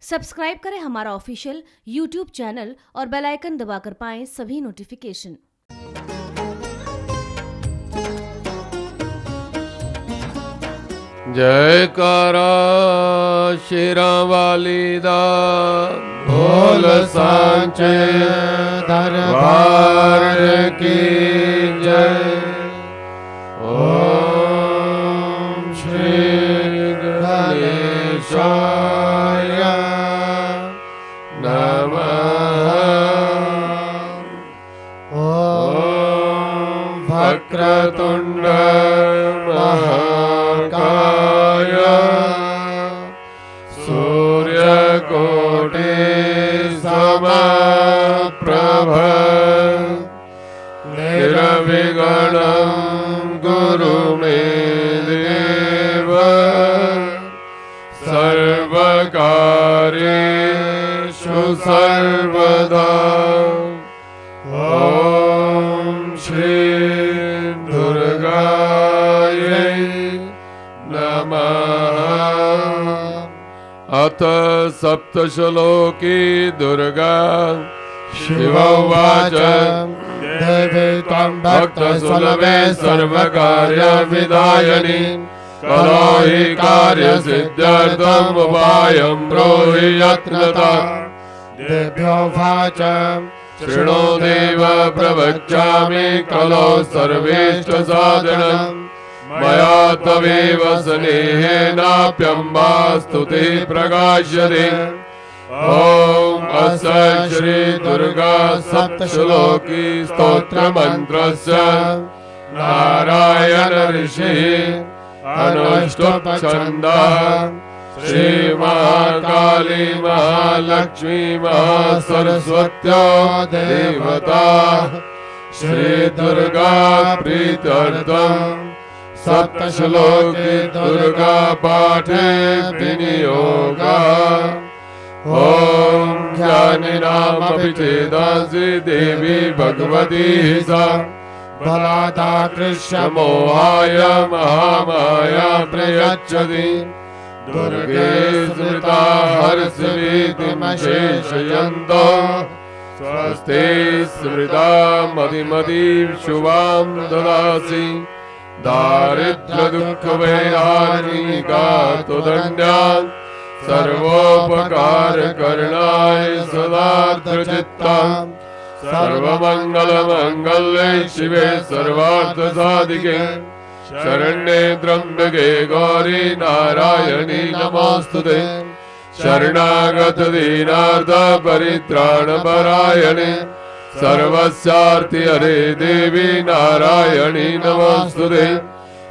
Subscribe करें हमारा official YouTube channel और बेल आइकन दबाकर पाएं सभी नोटिफिकेशन। जयकारा शेरां वाली दा बोल सांचे दरबार की जय। ओम श्री गणेशाय नमः। ओम वक्रतुंड महाकाय सूर्यकोटि समप्रभ निर्विघ्नं कुरु मे देव सर्वकार्येषु सर्वदा। ओम श्री दुर्गायै नमः। अथ सप्तश्लोकी दुर्गा शिवोवाच देवी त्वं भक्तसुलभे सर्वकार्यविधायिनी करो हि कार्यसिद्ध्यर्थम् उपायं ब्रूहि यत्नतः। देव्योवाच शृणु देव प्रवक्ष्यामि कलो सर्वेष्टसाधनम् मया तवेव स्नेहेनाप्यम्बा स्तुतिः प्रकाश्यते। ओम अस्य श्री दुर्गा सप्तश्लोकी स्तोत्र मंत्रस्य नारायण ऋषिः अनुष्टुप् छन्दः श्री महाकाली महालक्ष्मी महासरस्वत्यो देवता श्री दुर्गा प्रीत्यर्थम् सप्तश्लोकी दुर्गा पाठे विनियोगः। ओम ज्ञानिनामपि चेदांसि देवी भगवती सा बलादाकृष्य मोहाय महामाया प्रयच्छति। दुर्गे स्मृता हर्षवीतिमशेषयन्तो स्वस्ति स्मृता मतिमतीं शुभां ददासि। दारिद्र्य दुःख वैरागिका तुदन्यान् सर्वोपकार करणाय सदार्थचित्ता। सर्वमंगल मंगल्ये शिवे सर्वार्थ साधिके शरण्ये त्र्यंबके गौरी नारायणी नमोस्तुते। शरणागत दीनार्थ परित्राण परायणे सर्वस्यार्ति हरे देवी नारायणी नमोस्तुते।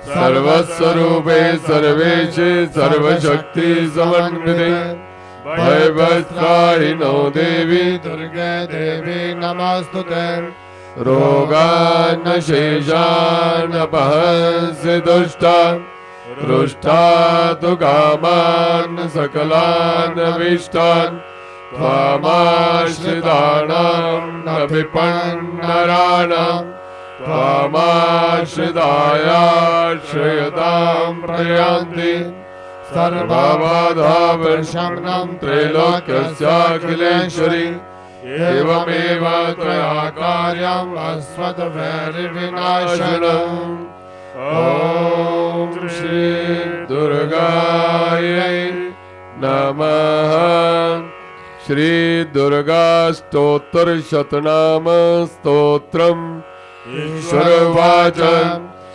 सर्वस्वरूपे सर्वेशे सर्वशक्ति समन्विते भयभस्त्राहिनो देवी दुर्गे देवी नमोस्तुते। रोगान् शेषान् अपहंसि दुष्टान् रुष्टा तु कामान् सकलान् अभीष्टान् त्वामाश्रितानां न विपन्नराणां त्वामाश्रितायाश्रयतां प्रयान्ति। सर्वबाधाप्रशमनं त्रैलोक्यस्याखिलेश्वरी एवमेव त्वया कार्यम् अस्मद्वैरिविनाशनम्। ॐ श्री दुर्गायै नमः। श्री दुर्गा स्तोत्र शतनाम स्तोत्रम्। ईश्वरवाच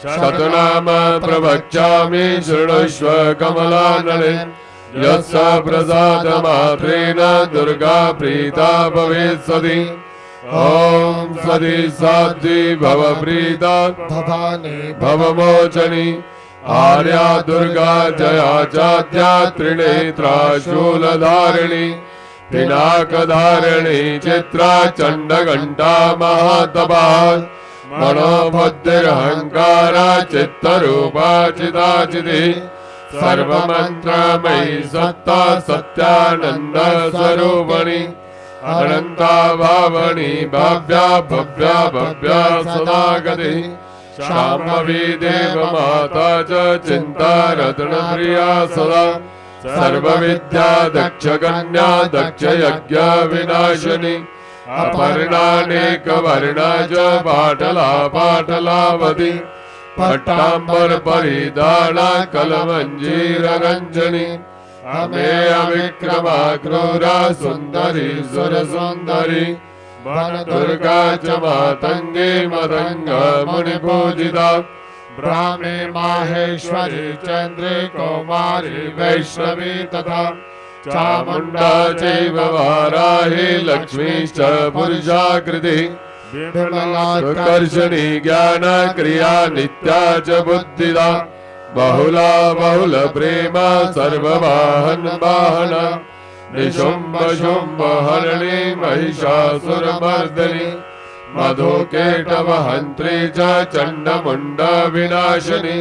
शतनाम प्रवक्ष्यामि शृणुष्व कमलानने। यस्य प्रसादमात्रेण दुर्गा प्रीता भवेत् सति। ॐ सति साध्वी भव प्रीता भवानी भवमोचनी। आर्या दुर्गा जया चाद्या त्रिनेत्रा शूलधारिणी पिनाकधारिणी चित्रा चण्डघण्टा महातपा मनोबुद्धिरहंकारा चित्तरूपा चिदाचिति। सर्वमन्त्रमयी सत्ता सत्यानंद स्वरूपिणी अनंता भावनी भव्या भव्या भव्या सदा गति। शाम्भवी देव माता च चिंता रत्न प्रिया सदा सर्वविद्या दक्ष कन्या दक्ष यज्ञ विनाशिनी अपर्णानेक वर्णा च पाटला पाटलावती पट्टांबर परिधाना कलमंजीर रंजनी अमेय विक्रमा क्रूरा सुंदरी सुर सुंदरी वन दुर्गा च मातंगे मतंग मुनि पूजिता ब्राह्मी माहेश्वरी चंद्री कौमारी वैष्णवी तथा चामुंडा चैव वाराही लक्ष्मी च पुरुषाकृति सुकर्षणी ज्ञान क्रिया नित्या च बुद्धिदा बहुला बहुल प्रेम सर्ववाहन वाहन निशुंभ शुंभ हरणी महिषासुरमर्दिनी मधुकेटव हंत्री च चंडमुंड विनाशिनी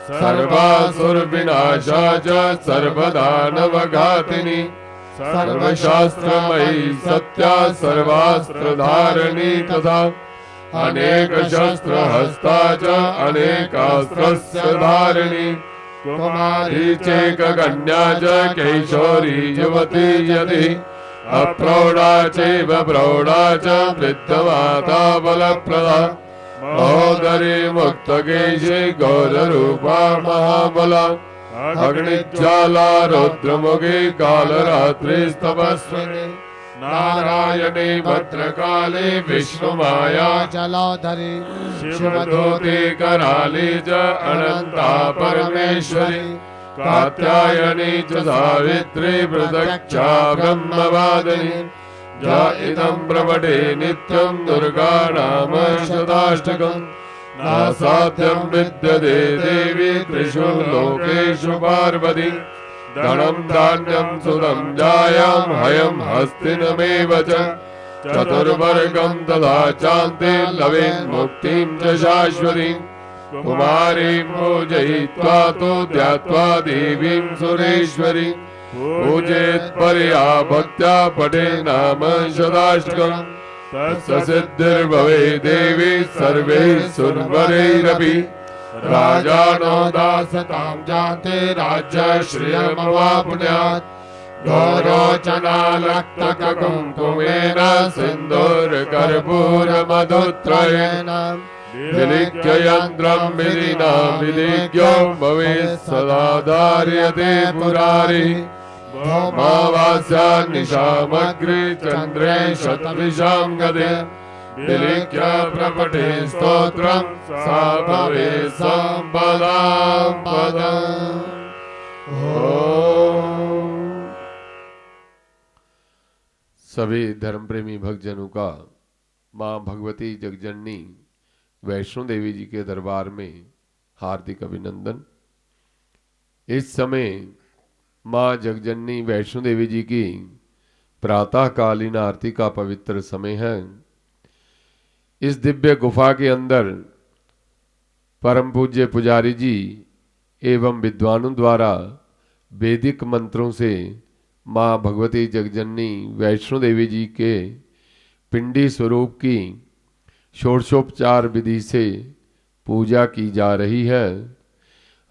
सर्वासुर विनाशा च सर्वदानवघातिनी सर्वशास्त्रमयी सत्या सर्वास्त्र धारिणी तथा अनेक शस्त्र हस्ता च अनेकास्त्रस्य धारिणी कुमारी चेक कन्या च कैशोरी युवती यदि अप्रौढ़ा चैव प्रौढ़ा च वृद्धमाता बलप्रदा महोदरी मुक्तकेशी गौररूपा महाबला अग्निज्वाला रौद्रमुखी कालरात्रिस्तपस्विनी नारायणी भद्रकाली विष्णुमाया जलोधरी शिवदूती कराली च अनंता परमेश्वरी कात्यायनी च सावित्री प्रत्यक्षा ब्रह्मवादिनी जा इदं प्रवटे नित्यं दुर्गा नाम शताष्टकम् नासाध्यं विद्यते देवी त्रिषु लोकेषु पार्वती धनं धान्यं सुतं जायां हयं हस्तिनमेव च चतुर्वर्गं तथा चान्ते लवेन् मुक्तिं च शाश्वतीं कुमारीं पूजयित्वा तु ध्यात्वा देवीं सुरेश्वरी पूजेत् परया भक्त्या पठे नाम शताष्टकम् तस्य सिद्धिर्भवे देवी सर्वैः सुरवरैरपि राजानो दासतां जाते राज्य श्रियमवाप्नुयात् गौरोचनालक्तकुङ्कुमेन सिन्दूरकर्पूरमधुत्रयेण विलिख्य यन्त्रं विधिना विलिख्यो भवेत् सदा धार्यते पुरारिः भौमावास्या निशामग्रे चन्द्रे शतविशां गदे विलिख्य प्रपठे स्तोत्रं सा भवेत् सम्पदां पदम्। सभी धर्म प्रेमी भक्तजनों का मां भगवती जगजननी वैष्णो देवी जी के दरबार में हार्दिक अभिनंदन। इस समय मां जगजननी वैष्णो देवी जी की प्रातःकालीन आरती का पवित्र समय है। इस दिव्य गुफा के अंदर परम पूज्य पुजारी जी एवं विद्वानों द्वारा वैदिक मंत्रों से मां भगवती जगजननी वैष्णो देवी जी के पिंडी स्वरूप की षोडशोपचार विधि से पूजा की जा रही है।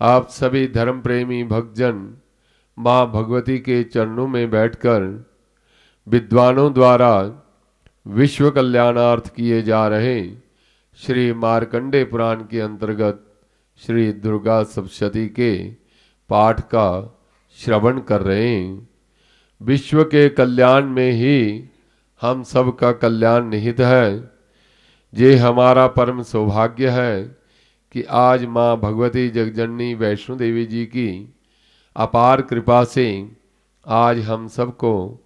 आप सभी धर्म प्रेमी भक्तजन मां भगवती के चरणों में बैठकर विद्वानों द्वारा विश्व कल्याणार्थ किए जा रहे श्री मार्कंडे पुराण के अंतर्गत श्री दुर्गा सप्तशती के पाठ का श्रवण कर रहे हैं। विश्व के कल्याण में ही हम सब का कल्याण निहित है। ये हमारा परम सौभाग्य है कि आज मां भगवती जगजननी वैष्णो देवी जी की अपार कृपा से आज हम सबको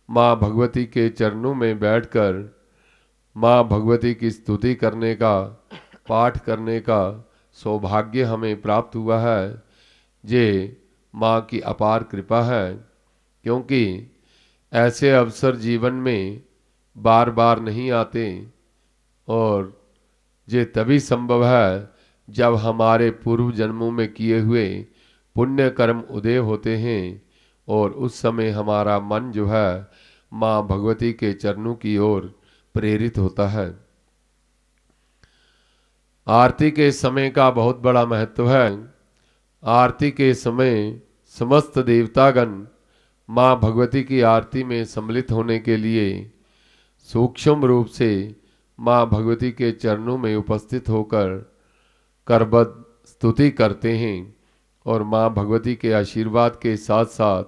मां भगवती के चरणों में बैठकर मां भगवती की स्तुति करने का पाठ करने का सौभाग्य हमें प्राप्त हुआ है। ये मां की अपार कृपा है, क्योंकि ऐसे अवसर जीवन में बार बार नहीं आते और ये तभी संभव है जब हमारे पूर्व जन्मों में किए हुए पुण्य कर्म उदय होते हैं और उस समय हमारा मन जो है मां भगवती के चरणों की ओर प्रेरित होता है। आरती के समय का बहुत बड़ा महत्व है। आरती के समय समस्त देवतागण माँ भगवती की आरती में सम्मिलित होने के लिए सूक्ष्म रूप से माँ भगवती के चरणों में उपस्थित होकर करबद्ध स्तुति करते हैं और माँ भगवती के आशीर्वाद के साथ साथ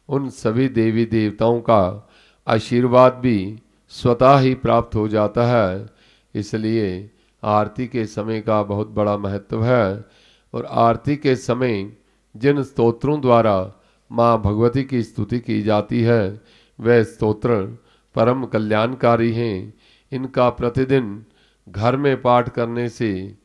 उन सभी देवी देवताओं का आशीर्वाद भी स्वतः ही प्राप्त हो जाता है। इसलिए आरती के समय का बहुत बड़ा महत्व है और आरती के समय जिन स्तोत्रों द्वारा माँ भगवती की स्तुति की जाती है वह स्तोत्र परम कल्याणकारी हैं। इनका प्रतिदिन घर में पाठ करने से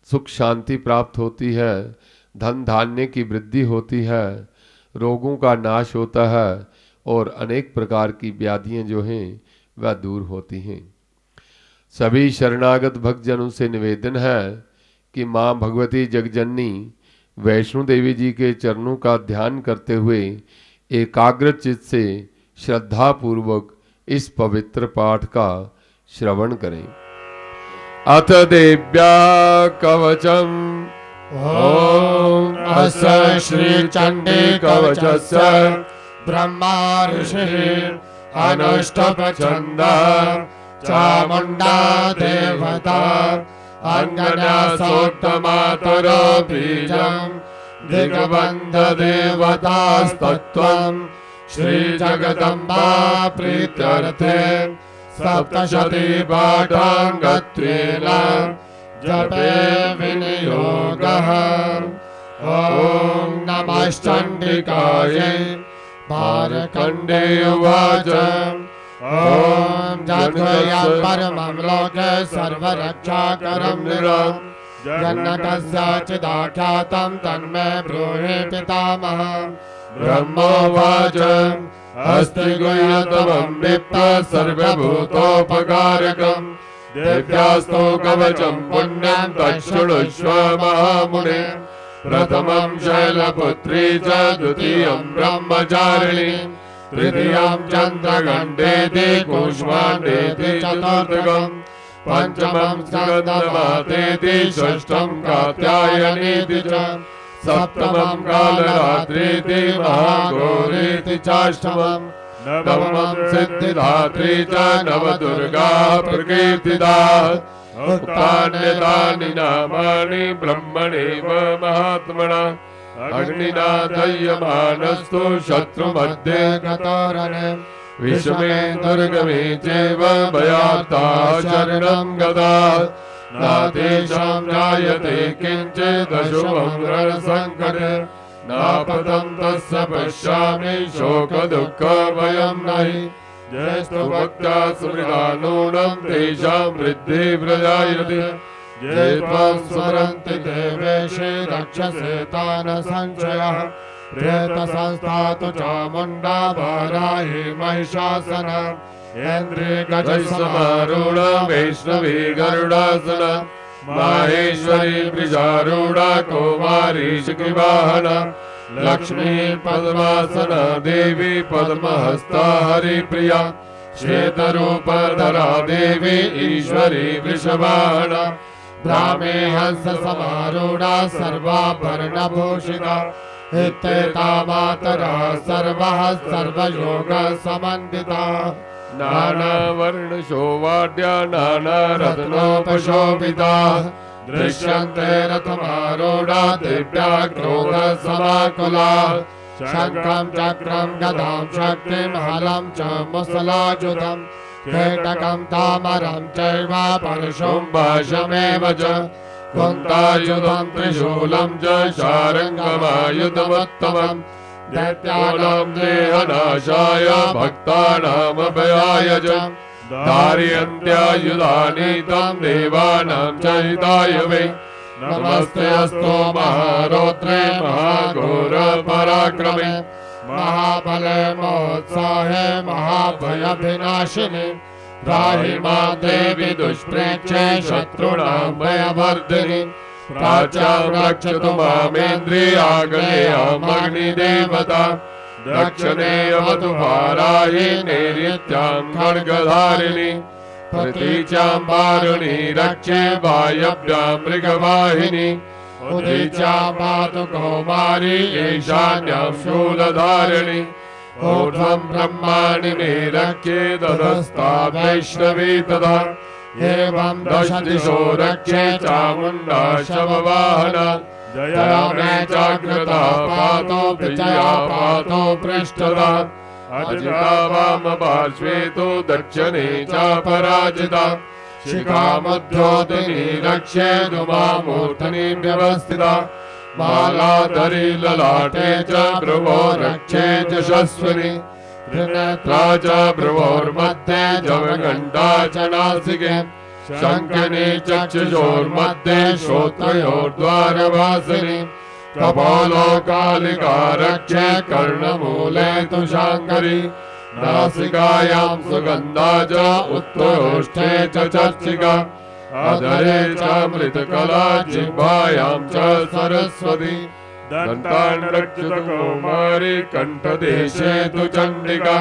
सुख शांति प्राप्त होती है, धन धान्य की वृद्धि होती है, रोगों का नाश होता है और अनेक प्रकार की व्याधियां जो हैं वह दूर होती हैं। सभी शरणागत भक्तजनों से निवेदन है कि माँ भगवती जगजननी वैष्णो देवी जी के चरणों का ध्यान करते हुए एकाग्र चित्त से श्रद्धा पूर्वक इस पवित्र पाठ का श्रवण करें। अथ देव्या कवचम ओम अस्य श्री चंडी कवचस्य ब्रह्मा ऋषिः अनुष्टुप्छन्दः चामुण्डा देवता अंगना सोक्तमातरो बीजं दिग्बन्ध देवतास्तत्त्वं श्री जगदम्बा प्रीत्यर्थे सप्तशती पाठाङ्गत्वेन जपे विनियोगः। ॐ नमश्चण्डिकायै भारकण्डे उवाच ॐ जद्वयं परमं लोके सर्वरक्षाकरं निरं जन्नकस्य चिदाख्यातं तन्मे ब्रूहि पितामहः। ब्रह्मोवाच अस्ति गुह्यतमं विप्र सर्वभूतोपकारकं देव्यास्तो कवचं पुण्यं तच्छृणुष्व महामुने। प्रथमं शैलपुत्री च द्वितीयं ब्रह्मचारिणी तृतीयं चन्द्रघण्टेति कूष्माण्डेति चतुर्थकं पंचमं स्कन्दमातेति षष्ठं कात्यायनीति च सप्तमं कालरात्रीति महागौरीति चाष्टमं नवमं सिद्धिदात्री च नवदुर्गा प्रकीर्तिता। उक्तान्यतानि नामानि ब्रह्मणेव महात्मना अग्निना दह्यमानस्तु शत्रुमध्ये गतोरणे विषमे दुर्गमे चैव भयार्ता शरणं गता नातेषां जायते किञ्चिदशुभं रणसङ्कटे नापतं तस्य पश्यामि शोकदुःखभयं नहि। येस्तु भक्ता सुहृदा नूनं तेषां वृद्धिः प्रजायते ये त्वां स्मरन्ति देवेशे रक्षसे तान् संशयः। प्रेतसंस्थातु चामुण्डा वाराही महिषासना इन्द्रियगजसमारूढा वैष्णवी गरुडासना माहेश्वरी वृषारूढा कौमारी शिखिवाहना लक्ष्मी पद्मासना देवी पद्महस्ता हरिप्रिया श्वेतरूपधरा देवी ईश्वरी वृषभाना ब्राह्मे हंस समारूढा सर्वाभरणभूषिता इत्येता मातरः सर्वः सर्वयोग समन्विता नानावर्णशोभाढ्या नानारत्नोपशोभिता दृश्यन्ते रथमारूढा दिव्या क्रोधसमाकुला शङ्खं चक्रं गदां शक्तिं हलं च मुसलायुधं केटकं तामरं चैव परशुं भाषमेव च कुन्तायुधं त्रिशूलं च शार्ङ्गमायुधमुत्तमम् दैत्यानां देहनाशाय भक्तानामभयाय च धारयन्त्यायुधानि तं देवानां च हिताय वै। नमस्ते अस्तु महारौद्रे महाघोर पराक्रमे महाबले महोत्साहे महाभयविनाशिने त्राहि मां देवी दुष्प्रेक्षे शत्रूणां भयवर्धिनि प्राच्यां रक्षतु मामेन्द्रियाग्नेयामग्निदेवता दक्षिणे अवतु वाराहि नैऋत्यां खड्गधारिणि प्रतीच्यां वारुणी रक्षे वायव्यां मृगवाहिनी उदीच्या पातु कौमारी ईशान्यां शूलधारिणी ऊर्ध्वं ब्रह्माणि मे रक्षे ततस्ता वैष्णवी तथा एवं दश दिशो रक्षे चामुण्डा शववाहना जया मे जाग्रता पातो विजया पातो पृष्ठदा अजिता वाम पार्श्वे तु दक्षिणे च पराजिता शिखामुद्योतिनी रक्षे धूमामूर्धनि व्यवस्थिता मालाधरी ललाटे च भ्रुवो रक्षे यशस्विनी त्रिनेत्रा च भ्रुवोर्मध्ये जवघण्टा च नासिके शङ्खिनी चक्षुषोर्मध्ये श्रोत्रयोर्द्वारवासिनी कपोलो कालिका रक्षे कर्णमूले तु शाङ्करी नासिकायां सुगन्धा च उत्तरोष्ठे च चर्चिका अधरे च मृतकला जिह्वायां च सरस्वती दन्तान् रक्षतु कौमारी कण्ठदेशे तु चण्डिका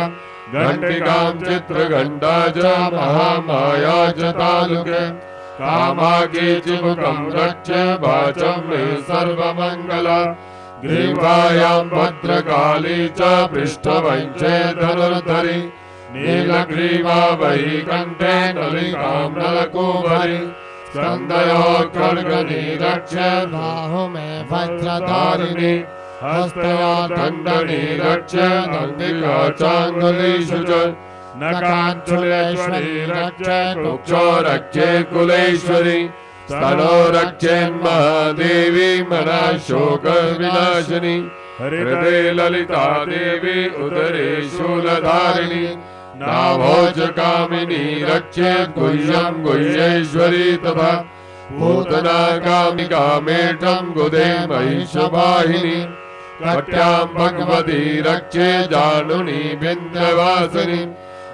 घण्टिकां चित्रघण्टा च महामाया च तालुके कामाकी चिबुकं रक्षे वाचं मे सर्वमङ्गला ग्रीवायां भद्रकाली च पृष्ठवञ्चे धनुर्धरी नीलग्रीवा वही कण्ठे नलिकां नलकूबरी स्कन्धयोः खड्गनी रक्षे बाहु मे वज्रधारिणी हस्तया दण्डनी रक्षे दण्डिका चाङ्गुलीषु च नकाञ्चुलेश्वरी रक्षे कुक्षो रक्षे कुलेश्वरी स्तनो रक्षेन्महादेवी मनः शोकविनाशिनी हृदे ललिता देवी उदरे शूलधारिणी नाभो च कामिनी रक्षे गुह्यं गुह्येश्वरी तथा पूतना कामिका मेढं गुदे महिषवाहिनी कट्यां भगवती रक्षे जानुनी विन्ध्यवासिनी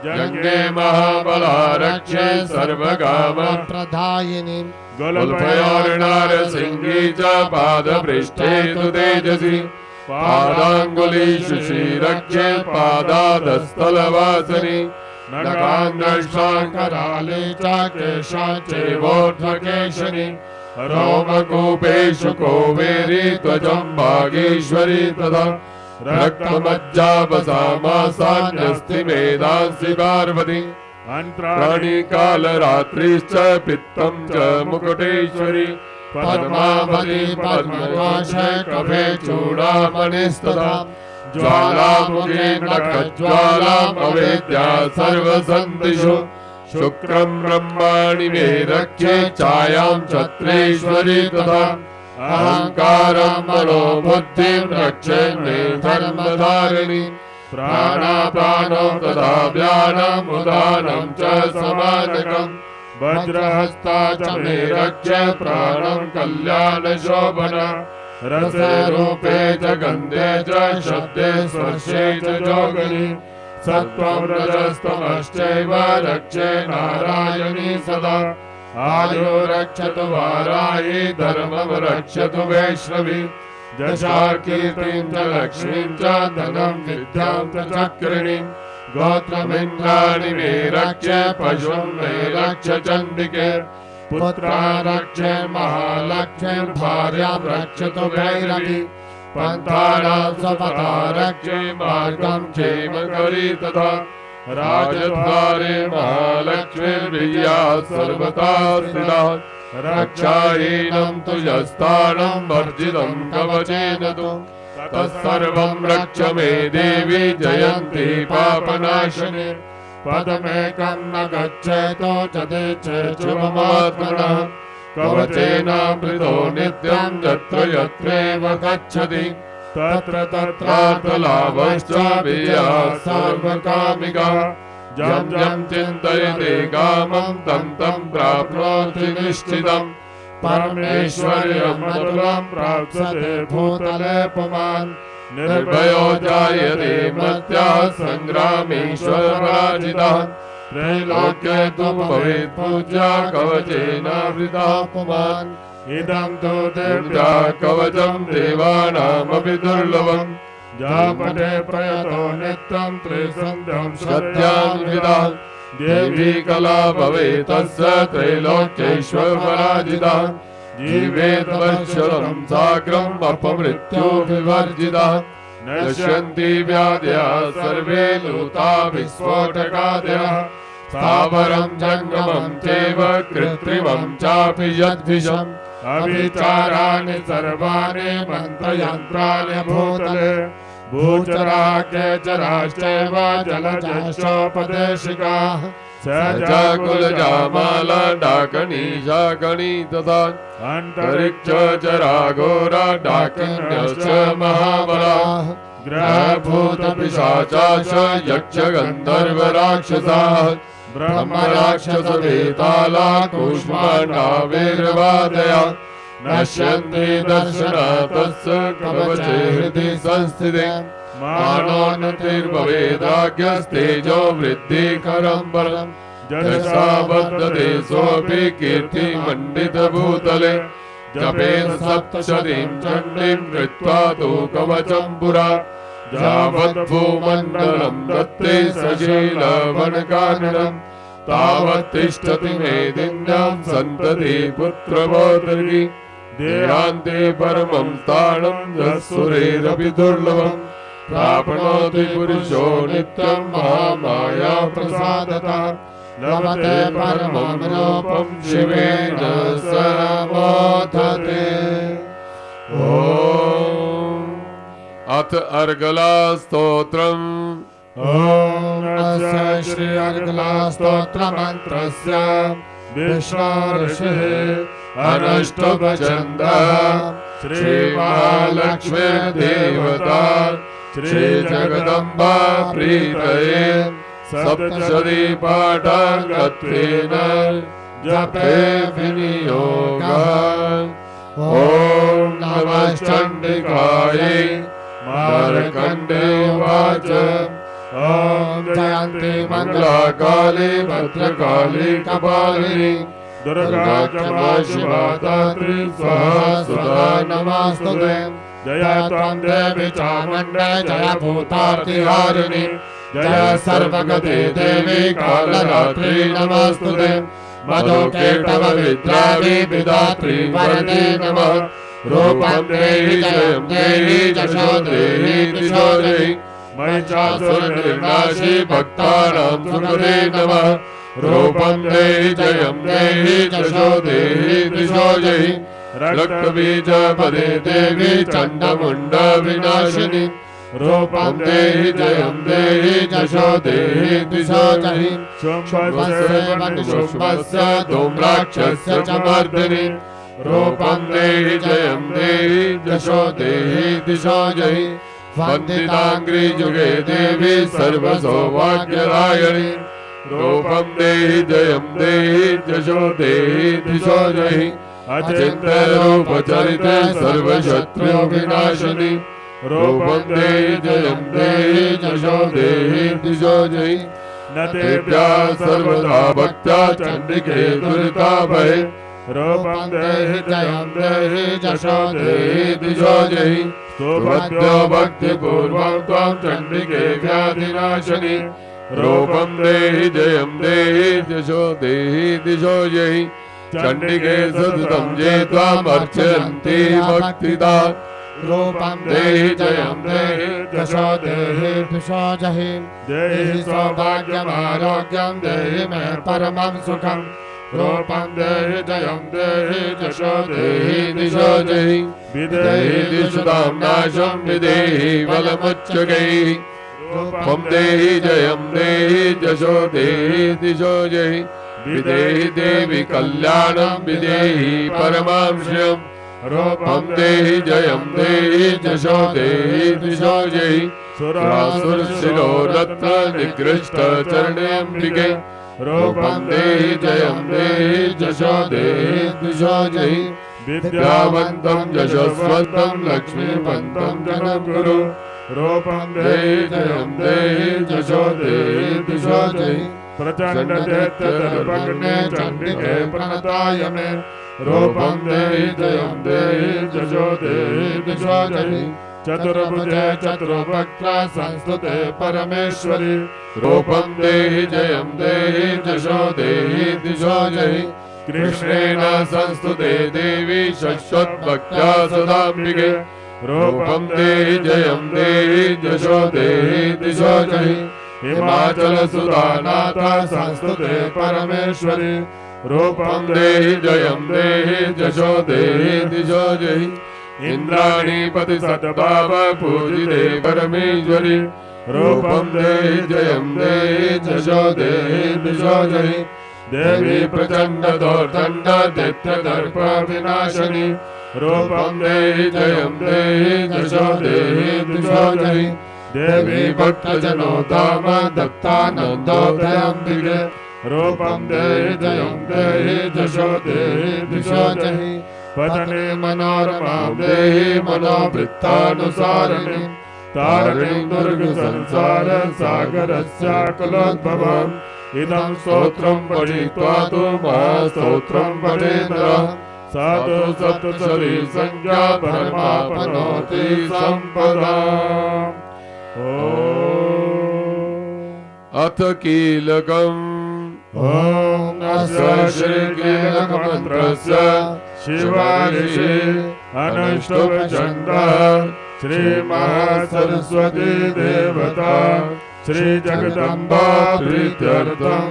जङ्गे महाबला रक्षे सर्वकाम प्रदायिनी गुल्फयोर्नारसिंही च पादपृष्ठे तु तेजसी पादाङ्गुलीषु श्रीरक्षे पादादस्थलवासिनी नकाङ्गशाङ्कराले च केशाचैवोर्ध्वकेशिनी रोमकूपेषु कोवेरी त्वचं भागीश्वरी तथा रक्तमज्जापसामासान्यस्ति मेधांसि पार्वती प्राणिकालरात्रिश्च पित्तं च मुकुटेश्वरी पद्मावती पद्मकोश कफे चूडामणिस्तथा ज्वालामुखी नखज्वालामवेद्या सर्वसन्दिषु शुक्रं ब्रह्माणि मे रक्षे छायां छत्रेश्वरी तथा अहङ्कारं मनोबुद्धिं रक्षे मे धर्मधारिणी प्राणापानो तथा व्यानम् उदानं च समानकम् वज्रहस्ता च मे रक्षे प्राणं कल्याणशोभना रसे रूपे च गन्धे च शब्दे स्पर्शे च जोगिनी सत्त्वं रजस्तमश्चैव रक्षे नारायणी सदा आयु रक्षतु वाराही धर्मं रक्षतु वैष्णवी जशा कीर्तिं च लक्ष्मीं च धनं विद्यां च चक्रिणीं गोत्रमिन्द्राणि मे रक्षे पशुं मे रक्ष चण्डिके पुत्रा रक्षे महालक्ष्मीं भार्यां रक्षतु भैरवी पन्थानां सपथा रक्षे मार्गं क्षेमकरी तथा राजद्वारे महालक्ष्मीर्विजया सर्वथा स्थिता रक्षाहीनं तु यस्थानं वर्जितं कवचेन तु तत्सर्वं रक्ष मे देवी जयन्ती पापनाशिनी पदमेकं न गच्छेतो चेत् शुभमात्मनः कवचेनावृतो नित्यं यत्र यत्रैव गच्छति तत्र तत्रार्थलाभश्च विजयः सर्वकामिका जं जं चिन्तयते कामं तं तं प्राप्नोति निश्चितम् परमेश्वर्यं अतुलं प्राप्स्यते भूतले पुमान् निर्भयो जायते मत्याः सङ्ग्रामेश्वरपराजितः त्रैलोक्ये तु भवेत् पूज्या कवचेनावृतः पुमान् इदं तु देव्या कवचं देवानामपि दुर्लभम् जापटे प्रयतो नित्यं त्रिसन्ध्यं सत्यान्विता देवी कला भवेत् तस्य त्रैलोक्येष्वपराजिता जीवेत वत्सलं साग्रम् अपमृत्यो विवर्जितः नश्यन्ति व्याधयः सर्वे लूता विस्फोटकादयः स्थावरं जङ्गमं चैव कृत्रिमं चापि यद्विषम् अविचाराणि सर्वाणि मन्त्रयन्त्राणि भूतले भूचराख्यचराश्चैव जलजश्चोपदेशिकाः सजाकुलजामाला डाकणी शाकणी तथा अन्तरिक्षचराघोरा डाकिन्यश्च महाबलाः ग्रहभूतपिशाचाश्च यक्षगन्धर्वराक्षसाः ब्रह्मराक्षसवेताला कूष्माण्डाविर्वादया नश्यन्ति दर्शनातस्य कवचे हृदि संस्थिते मानोन्नतिर्भवेदाज्ञस्तेजो वृद्धिकरं बलम् यशसा बद्धते सोऽपि कीर्तिमण्डितभूतले जपेन सप्तशतीं चण्डीं कृत्वा तु कवचं पुरा यावद्भूमण्डलं दत्ते सशीलवनकाननं तावत् तिष्ठति मेदिन्यां सन्तति पुत्रपौत्रिकी देहान्ते परमं स्थानं यस्सुरेरपि दुर्लभम् प्राप्नोति पुरुषो नित्यं महामाया प्रसादता लभते परमं रूपं शिवेन समोधते। अथ अर्गला स्तोत्रम् ॐ अस्य श्री अर्गला स्तोत्र मंत्रस्य विष्णु ऋषिः अनुष्टुप्छन्दः श्री महालक्ष्मी देवता श्री जगदम्बा प्रीतये सप्तशती पाठाङ्गत्वेन जपे विनियोगः। ॐ नमः चण्डिकायै मार्कण्डे उवाच ॐ जयन्ती मङ्गलाकाली भद्रकाली कपालिनी दुर्गा क्षमा शिवा दात्री स्वाहा सुधा नमस्तुते। जय त्वं देवी चामुण्डे जय भूतार्तिहारिणी जय सर्वगते देवी कालरात्रि नमस्तुते। मधुकेटव विद्रावी विधात्री वरदे नमः। रूपं देहि जयं देहि जशो देहि दिशो देहि महिषासुरनिर्नाशी भक्तानां सुखदे नमः। रूपं देहि जयं देहि जशो देहि दिशो देहि रक्तबीजपदे देवी चण्डमुण्ड विनाशिनी। रूपं देहि जयं देहि जशो देहि दिशो देहि शुम्भस्य धूम्राक्षस्य च मर्दिनी। रूपं देहि जयं देहि जशो देहि दिशो देहि वन्दिताङ्घ्रियुगे देवी सर्वसौभाग्यदायिनी। रूपं देहि जयं देहि जशो देहि दिशो देहि अचिन्त्यरूपचरिते सर्वशत्रु विनाशिनी। रूपं देहि जयं देहि जशो देहि दिशो देहि न तेभ्यः सर्वदा भक्त्या चण्डिके दुरिताभये। रूपं देहि जयं देहि जशो देहि दिशो देहि स्तुभद्यो भक्तिपूर्वं त्वां चण्डिके व्याधिनाशिनी। रूपं देहि जयं देहि जशो देहि दिशो देहि चण्डिके सततं ये त्वाम् अर्चयन्ति भक्तिदा। रूपं देहि जयं देहि जशो देहि दिशो देहि देहि सौभाग्यमारोग्यं देहि मे परमं सुखम्। रूपं देहि जयं देहि जशो देहि दिशो देहि विदेहि दिशतां नाशं विदेहि बलमुच्चकैः। रूपं देहि जयं देहि जशो देहि दिशो देहि विदेहि देवी कल्याणं विदेहि परमां श्रियम्। रूपं देहि जयं देहि जशो देहि दिशो देहि सुरासुरशिरो रत्न निकृष्ट चरणेऽम्बिके। रूपं देहि जयं देहि जशो देहि दिशो देहि विद्यावन्तं यशस्वन्तं लक्ष्मीवन्तं जनं कुरु। रूपं देहि जयं देहि जशो देहि दिशो देहि प्रचण्ड दैत्यदर्पग्ने चण्डिके प्रणताय मे। रूपं देहि जयं देहि जशो देहि दिशो देहि चतुर्भुजे चतुर्वक्त्र संस्तुते परमेश्वरी। रूपं देहि जयं देहि जशो देहि दिशो देहि कृष्णेन संस्तुते देवी शश्वत्भक्त्या सदाम्बिके रूपं देहि जयं देहि जशो देहि दिशो जहि हिमाचल सुधानाथ संस्तुते परमेश्वरी रूपं देहि जयं देहि जशो देहि दिशो जहि इंद्राणी पति सद्भाव पूजिते परमेश्वरी रूपं देहि जयं देहि जशो देहि दिशो जहि देवी प्रचंड दोर्दंड दैत्य दर्प विनाशनी रूपं देहि जयं देहि जशो देहि दिशो जहि देवी भक्त जनो धाम दत्तानंदोदयांबिके रूपं देहि जयं देहि जशो देहि दिशो जहि पतने मनोरमां देहि मनोवृत्तानुसारिणीं तारिणीं दुर्ग संसार सागरस्याकुलोद्भवम् इदं स्तोत्रं पठित्वा तु महास्तोत्रं पठेन्द्रः साधु सप्तशरी संज्ञा परमाप्नोति सम्पदाम्। अथ कीलकम् ॐ अस्य श्रीकीलकमन्त्रस्य शिवाऋषि अनुष्टुप्छन्दः श्रीमहासरस्वती देवता श्रीजगदम्बा प्रीत्यर्थं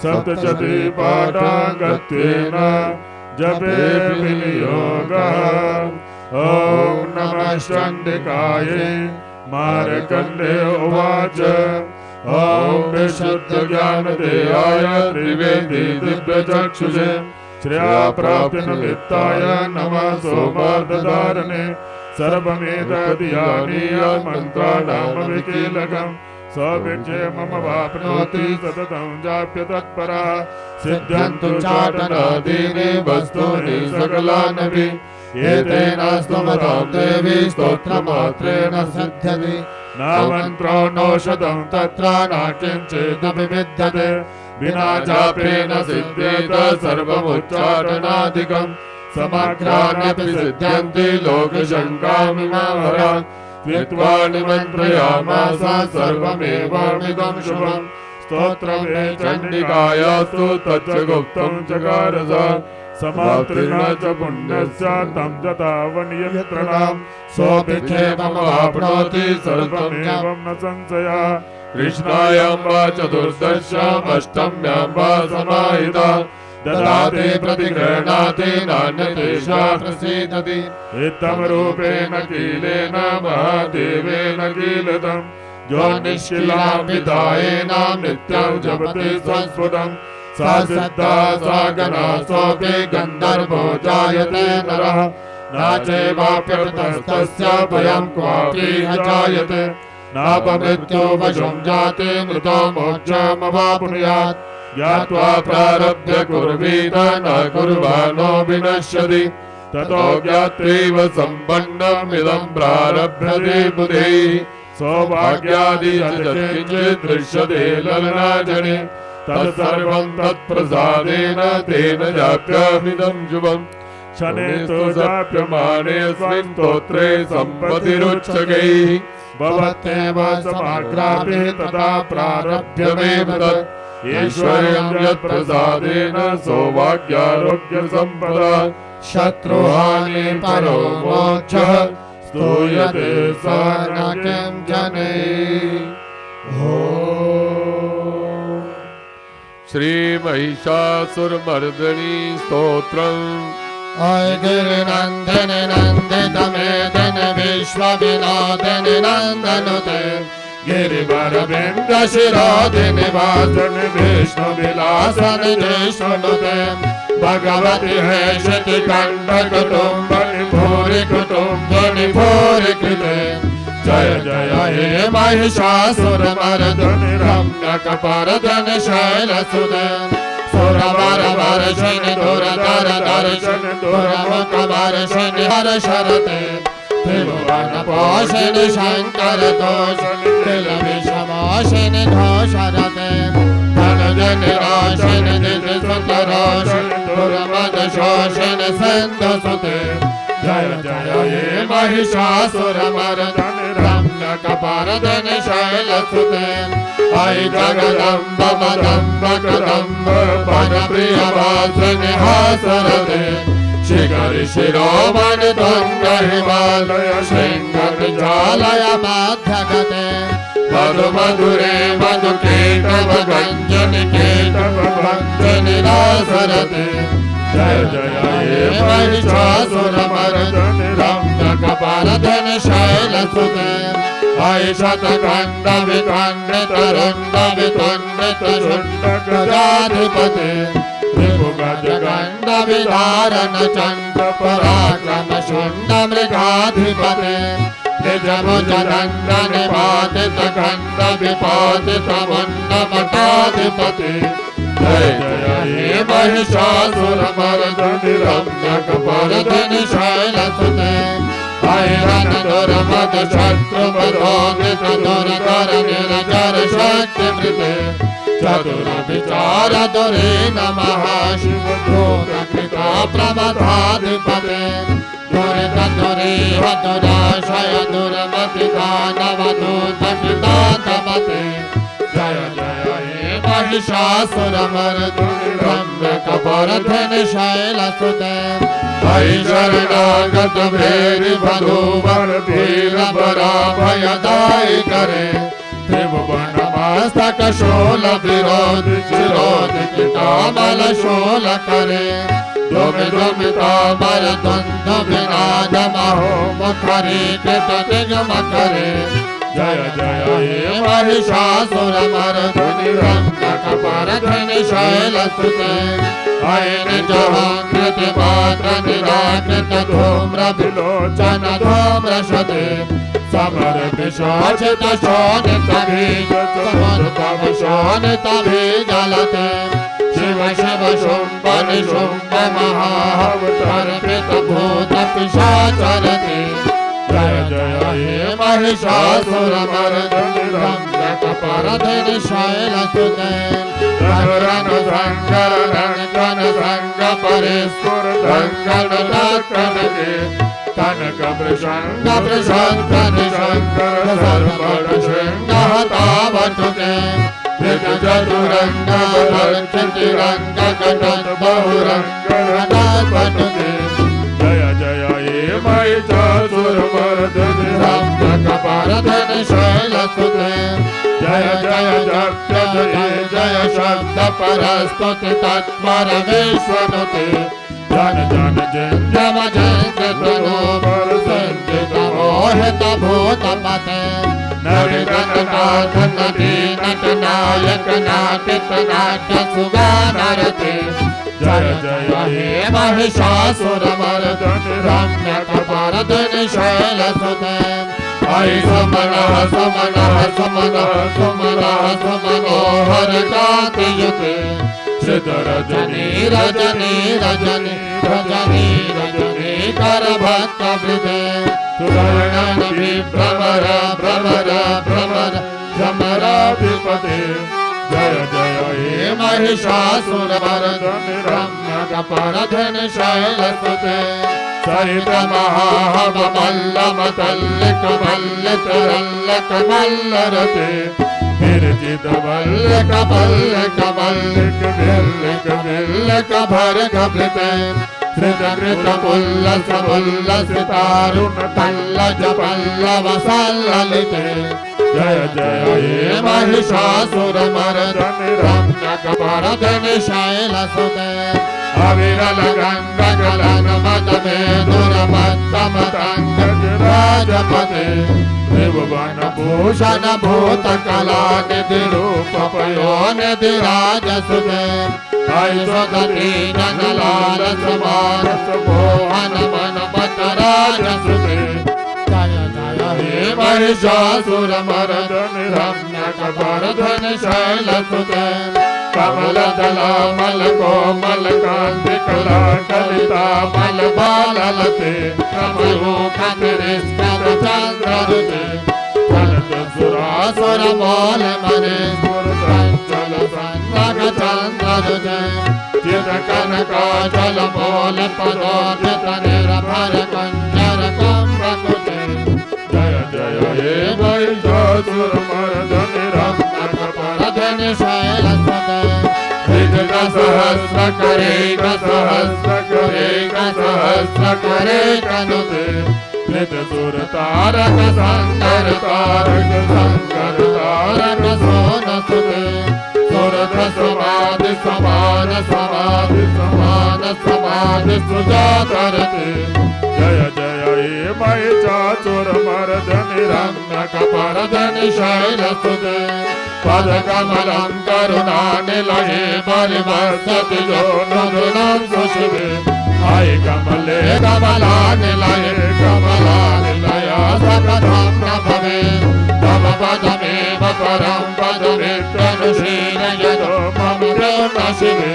सप्तशती पाठागत्वेन जपे विनियोगः। ॐ नमः चण्डिकायै मार्कण्डेय उवाच ॐ विशुद्धज्ञानदेहाय त्रिवेदी दिव्यचक्षुषे श्रेयःप्राप्तिनिमित्ताय नमः सोमार्धधारणे सर्वमेतदीयानीय मन्त्राणामविकीलकम् सौभिक्षे मम वाप्नोति सततं जाप्य तत्परः सिद्ध्यन्तु चाटनादीनि वस्तूनि सकलानपि एतेनास्तु मतां देवी स्तोत्रमात्रेण सिद्ध्यति न मन्त्रो नौषधं तत्र न किञ्चिदपि विद्यते विना जापेन सिद्ध्येत सर्वमुच्चाटनादिकम् समग्राण्यपि सिद्ध्यन्ति लोकशङ्कामिमावरान् कृत्वा निमन्त्रयामास सर्वमेवामिदं शुभम् स्तोत्रमे चण्डिकायास्तु तच्च गुप्तं चकार सा समाप्तिर्न च पुण्यस्य तं जतावनियत्रणाम् सोऽभिक्षे मम वाप्नोति सर्वमेवं न संशयः। कृष्णायां वा चतुर्दश्याम् अष्टम्यां वा समाहिता ददाति प्रतिगृह्णाति नान्यतेषा प्रसीदति इत्थं रूपेण कीलेन महादेवेन कीलितम् जो निष्किलां विधायेन नित्यं जपति संस्फुटम् सा सिद्धा सा गणा सोऽपि गन्धर्वो जायते नरः न चैवाप्यतस्तस्य भयं क्वापि न जायते नापमृत्यो वशं जाते मृतो मोक्षमवाप्नुयात् ज्ञात्वा प्रारभ्य कुर्वीत न कुर्वाणो विनश्यति ततो ज्ञात्वैव सम्पन्नमिदं प्रारभ्यते बुधैः सौभाग्यादि यत्किञ्चित् दृश्यते ललनाजने तत्सर्वं तत्प्रसादेन तेन जाप्यमिदं शुभम्। शने तु जाप्यमानेऽस्मिन् स्तोत्रे सम्पतिरुच्चकैः भवत्येव समाग्रापि तदा प्रारभ्यमेव तत् ऐश्वर्यं यत्प्रसादेन सौभाग्यारोग्यसम्पदा शत्रुहानि परो मोक्षः स्तूयते स न किञ्चनैः। श्रीमहिषासुरमर्दिनी स्तोत्रम् गिरिनन्दिनि नन्दितमेदिनि विश्वविनोदिनि नन्दनुते गिरिवरविन्दशिरोदिनि वासनि विष्णुविलासनि जिष्णुनुते भगवति हेशिति कण्ठकुटुम्बनि भूरि कुटुम्बनि भूरि कृते जय जय हे महिषासुरमर्दिनि रम्यकपर्दिनि शैलसुते सुरवरवर्षिणि दुरधर दर्शनि दुर्मुखवर्षिणि हर्षरते त्रिभुवनपोषिणि शङ्करतोषिणि तिलविषमोषिणि घोषरते धनजनि रोषिणि दितिसुतरोषिणि दुर्मदशोषिणि सिन्धुसुते जय जय हे महिषासुरमर्दिनि रम्य कपारधन शैलसुते आई जगदम्ब मदम्ब कदम्ब परप्रिय वासनिहासरते शिखरि शिरोमणि तुंग हिमालय शृंग विशालय मध्यगते मधु मधुरे मधु केटव गंजन केटव भंजनि रासरते जय जय हे महिषासुरमर्दनि रम्य कपालधन शैलसुते आई शतखंड विखंडित रुंड वितुंडित शुंड गजाधिपते त्रिभुगज गंड विधारण चंड पराक्रम शुंड मृगाधिपते निज भुज दंड निपातित खंड विपातित मुंड मठाधिपते जय जय हे महिषासुरमर्दनि रम्य कपालधन शैलसुते ऐरन दुर्मद शत्रु बरोधित दुर्धर निरजर शक्तिवृते चतुर विचार दुरीन महाशिव दूत कृता प्रमथाधिपते दुरित दुरीह दुराशय दुर्मति दानव दूत कृतान्तमते जय जय हे महिषासुरमर्दनि रम्य कपालधन शैलसुते ऐ शरणागत भेरि वधूवर वीर बरा भयदायी करे त्रिभुवन मस्तक शूल विरोध चिरोध कितामल शूल करे दुमि दुमि तामर द्वंद विनाद महो मुखरी कृत दिगम करे जय जय हे महिषासुरमर्दनि रम्य कपालधन शैलसुते ऐन जहांकृत पात्र निराकृत धूम्र विलोचन धूम्रशते समर विशोचित शोणित बीज समुद्र शोणित बीजलते शिव शिव शुंभ निशुंभ महावतर्पित भूत पिशाचरते जय जय हे महिषासुरमर्दनि रम्य कपालधन शैलसुते रन शंकर रंगन संग परेश्वर रंगन दक्कन के कनक वृषंग वृषंगन शंकर सर्वण शृंग हतावटुके विद चतुरंग वर्षित रंग कटन बहुरंग रतावटुके जय जय हे महिषासुरमर्दनि रम्य कपालधन शैलसुते जय जय जप्य जय शब्द परस्तुति तत्पर विश्वनुते जन जन जम जय तनोपर संचित मोहित भूतपते नरिगणनाथ नदी नट नायक नाटित नाट्य सुगानरते जय जय हे महिषासुरमर्दनि रम्य कपालधन शैलसुते ऐ सुमनः सुमनः सुमनः सुमनः सुमनोहर कांतियुते श्रित रजनी रजनी रजनी रजनी रजनी कर भक्त वृते सुवर्णन विभ्रमर भ्रमर भ्रमर भ्रमराधिपते जय जय हे महिषासुरमर्दनि रम्य कपालधन शैलसुते सहित महाहव मल्लम तल्लिक मल्लित रल्लक मल्लरते विरचित वल्लिक मल्लिक मल्लिक विल्लिक विल्लिक भर्ग भृते कृत कृत पुल्लस पुल्लसितारुण तल्लज पल्लव सल्ललिते जय जय हे महिषासुरमर्दनि रम्य कपालधन शैलसुते अविरल गंग गलन मद मेधुर मत्तम तंग राजपते त्रिभुवन भूषण भूत कला निधि रूप पयोनिधि राजसुते ऐ स्वगति जन लालस मानस मोहन मन पत राजसुते जय जय हे महिषासुरमर्दनि रम्य कपालधन शैलसुते कमल दलामल कोमल कांति कला कलिता मल बाललते कमलोक निष्कल चंद्ररुते चलत सुरासुर मोल मने सुर संचल संग चंद्ररुते चित कनकाचल मोल पदोचित निर्भर कंजर कम्बकुते जय जय हे करे कनुते नित सुर तारक संगर तारक सोन सुते सुरथ समाधि समान सुजा करते जय जय हे महिषासुर मर्दनि रम्य कपर्दनि शैलसुते पद कमलं करुणानिलये परिवर्तति जो मृदुलं सुशिवे हाय कमले कमलानिलये कमलानिलया सकथं न भवेत् तव पदमेव परं पदमित्यनुशीलयतो मम न शिवे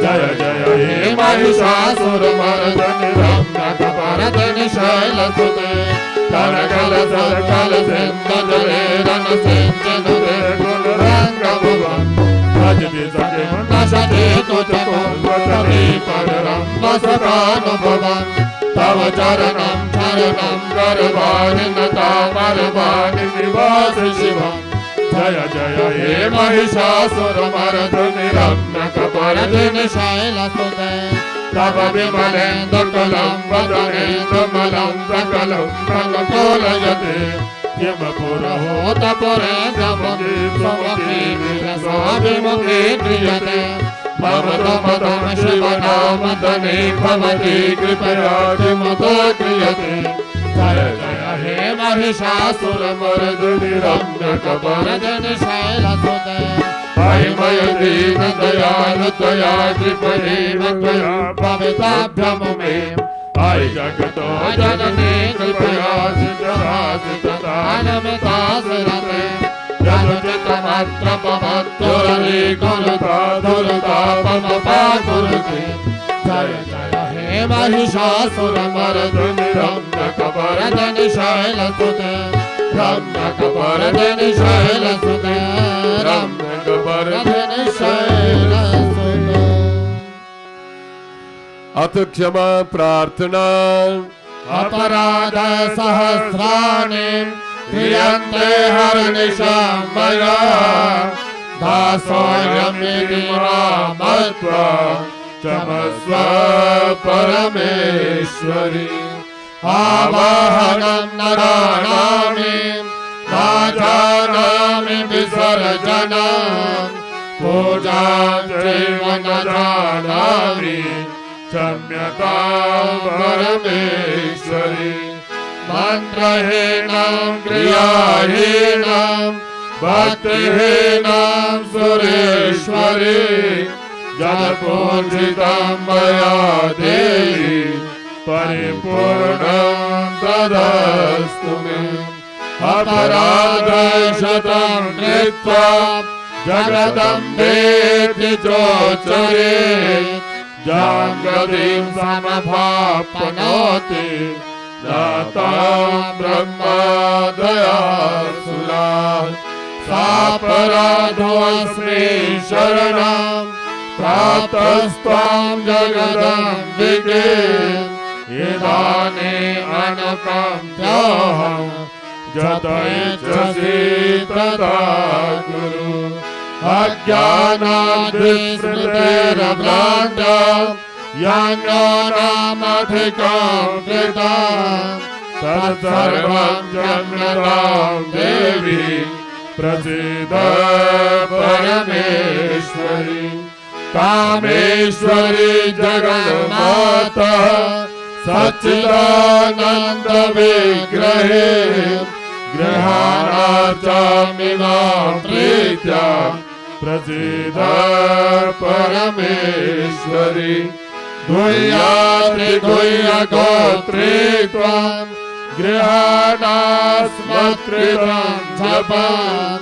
जय जय हे महिषासुरमर्दनि रम्य कपर्दनि शैलसुते करकल सरकल सिंधुजले रणसिंचनुते गुणरङ्गभुवन् भज विसके नशते तुझको पररम्भसुखानुभवम् तव चरणं करवाणि नतामरवाणि निवास शिवम् जय जय हे महिषासुरमर्दनि रम्य कपर्दनि शैलसुते तव विमलेन्दुकुलं वदनेन्दुमलं सकलं प्रकपोलयते यमपुरहोतपुरेन्द्रमुखी स्वमुखी विरसाभिमुखी क्रियते मम त्वमतं शिवनामदने भवति कृपया किमुतो क्रियते जय जय हे महिषासुरमर्दनि रम्य कपर्दनि शैलसुते मय दीन दयालु त्वया कृपयैव त्वया भविताभ्यं मे आय जगतो जननी कृपया सिद्धरासितदानमितासुरते जनुचितमत्र पवत्युररे कुरुतापमपाकुरुते जय जय हे महिषासुरमर्दनि रम्य कपर्दनि शैलसुते रम्य कपर्दनि शैलसुते रम्य कपर्दनि शैलसुते अथ क्षमा प्रार्थना अपराध सहस्राणि क्रियन्ते हरनिशं मया दासोऽयमिति मत्वा क्षमस्व परमेश्वरि आवाहनं न जानामि न जानामि विसर्जनं पूजां चैव न जानामि क्षम्यतां परमेश्वरि मन्त्रहीनं क्रियाहीनं भक्तिहीनं सुरेश्वरि जलपूजितं मया देवी परिपूर्णं तदस्तु मे अपराधशतं कृत्वा जगदम्बेति चोच्चरे जागृतिं समभाप्नोति दातां ब्रह्मा दयासुरा सापराधोऽस्मि शरणं प्राप्तस्त्वां जगदम्बिके इदानीं अनुकम्प्योऽहं यथेच्छसि तथा कुरु अज्ञानाद्विस्मृतेरभ्रान्तं यान्यो नामधिकं कृतं तत्सर्वं क्षम्यतां देवी प्रसीद परमेश्वरि कामेश्वरि जगन्माता सच्चिदानन्द विग्रहे गृहाणाचामि मां प्रीत्या प्रसीद परमेश्वरि गुह्यात्रिगुह्यगोत्रे त्वं गृहाणास्मत्कृतं जपं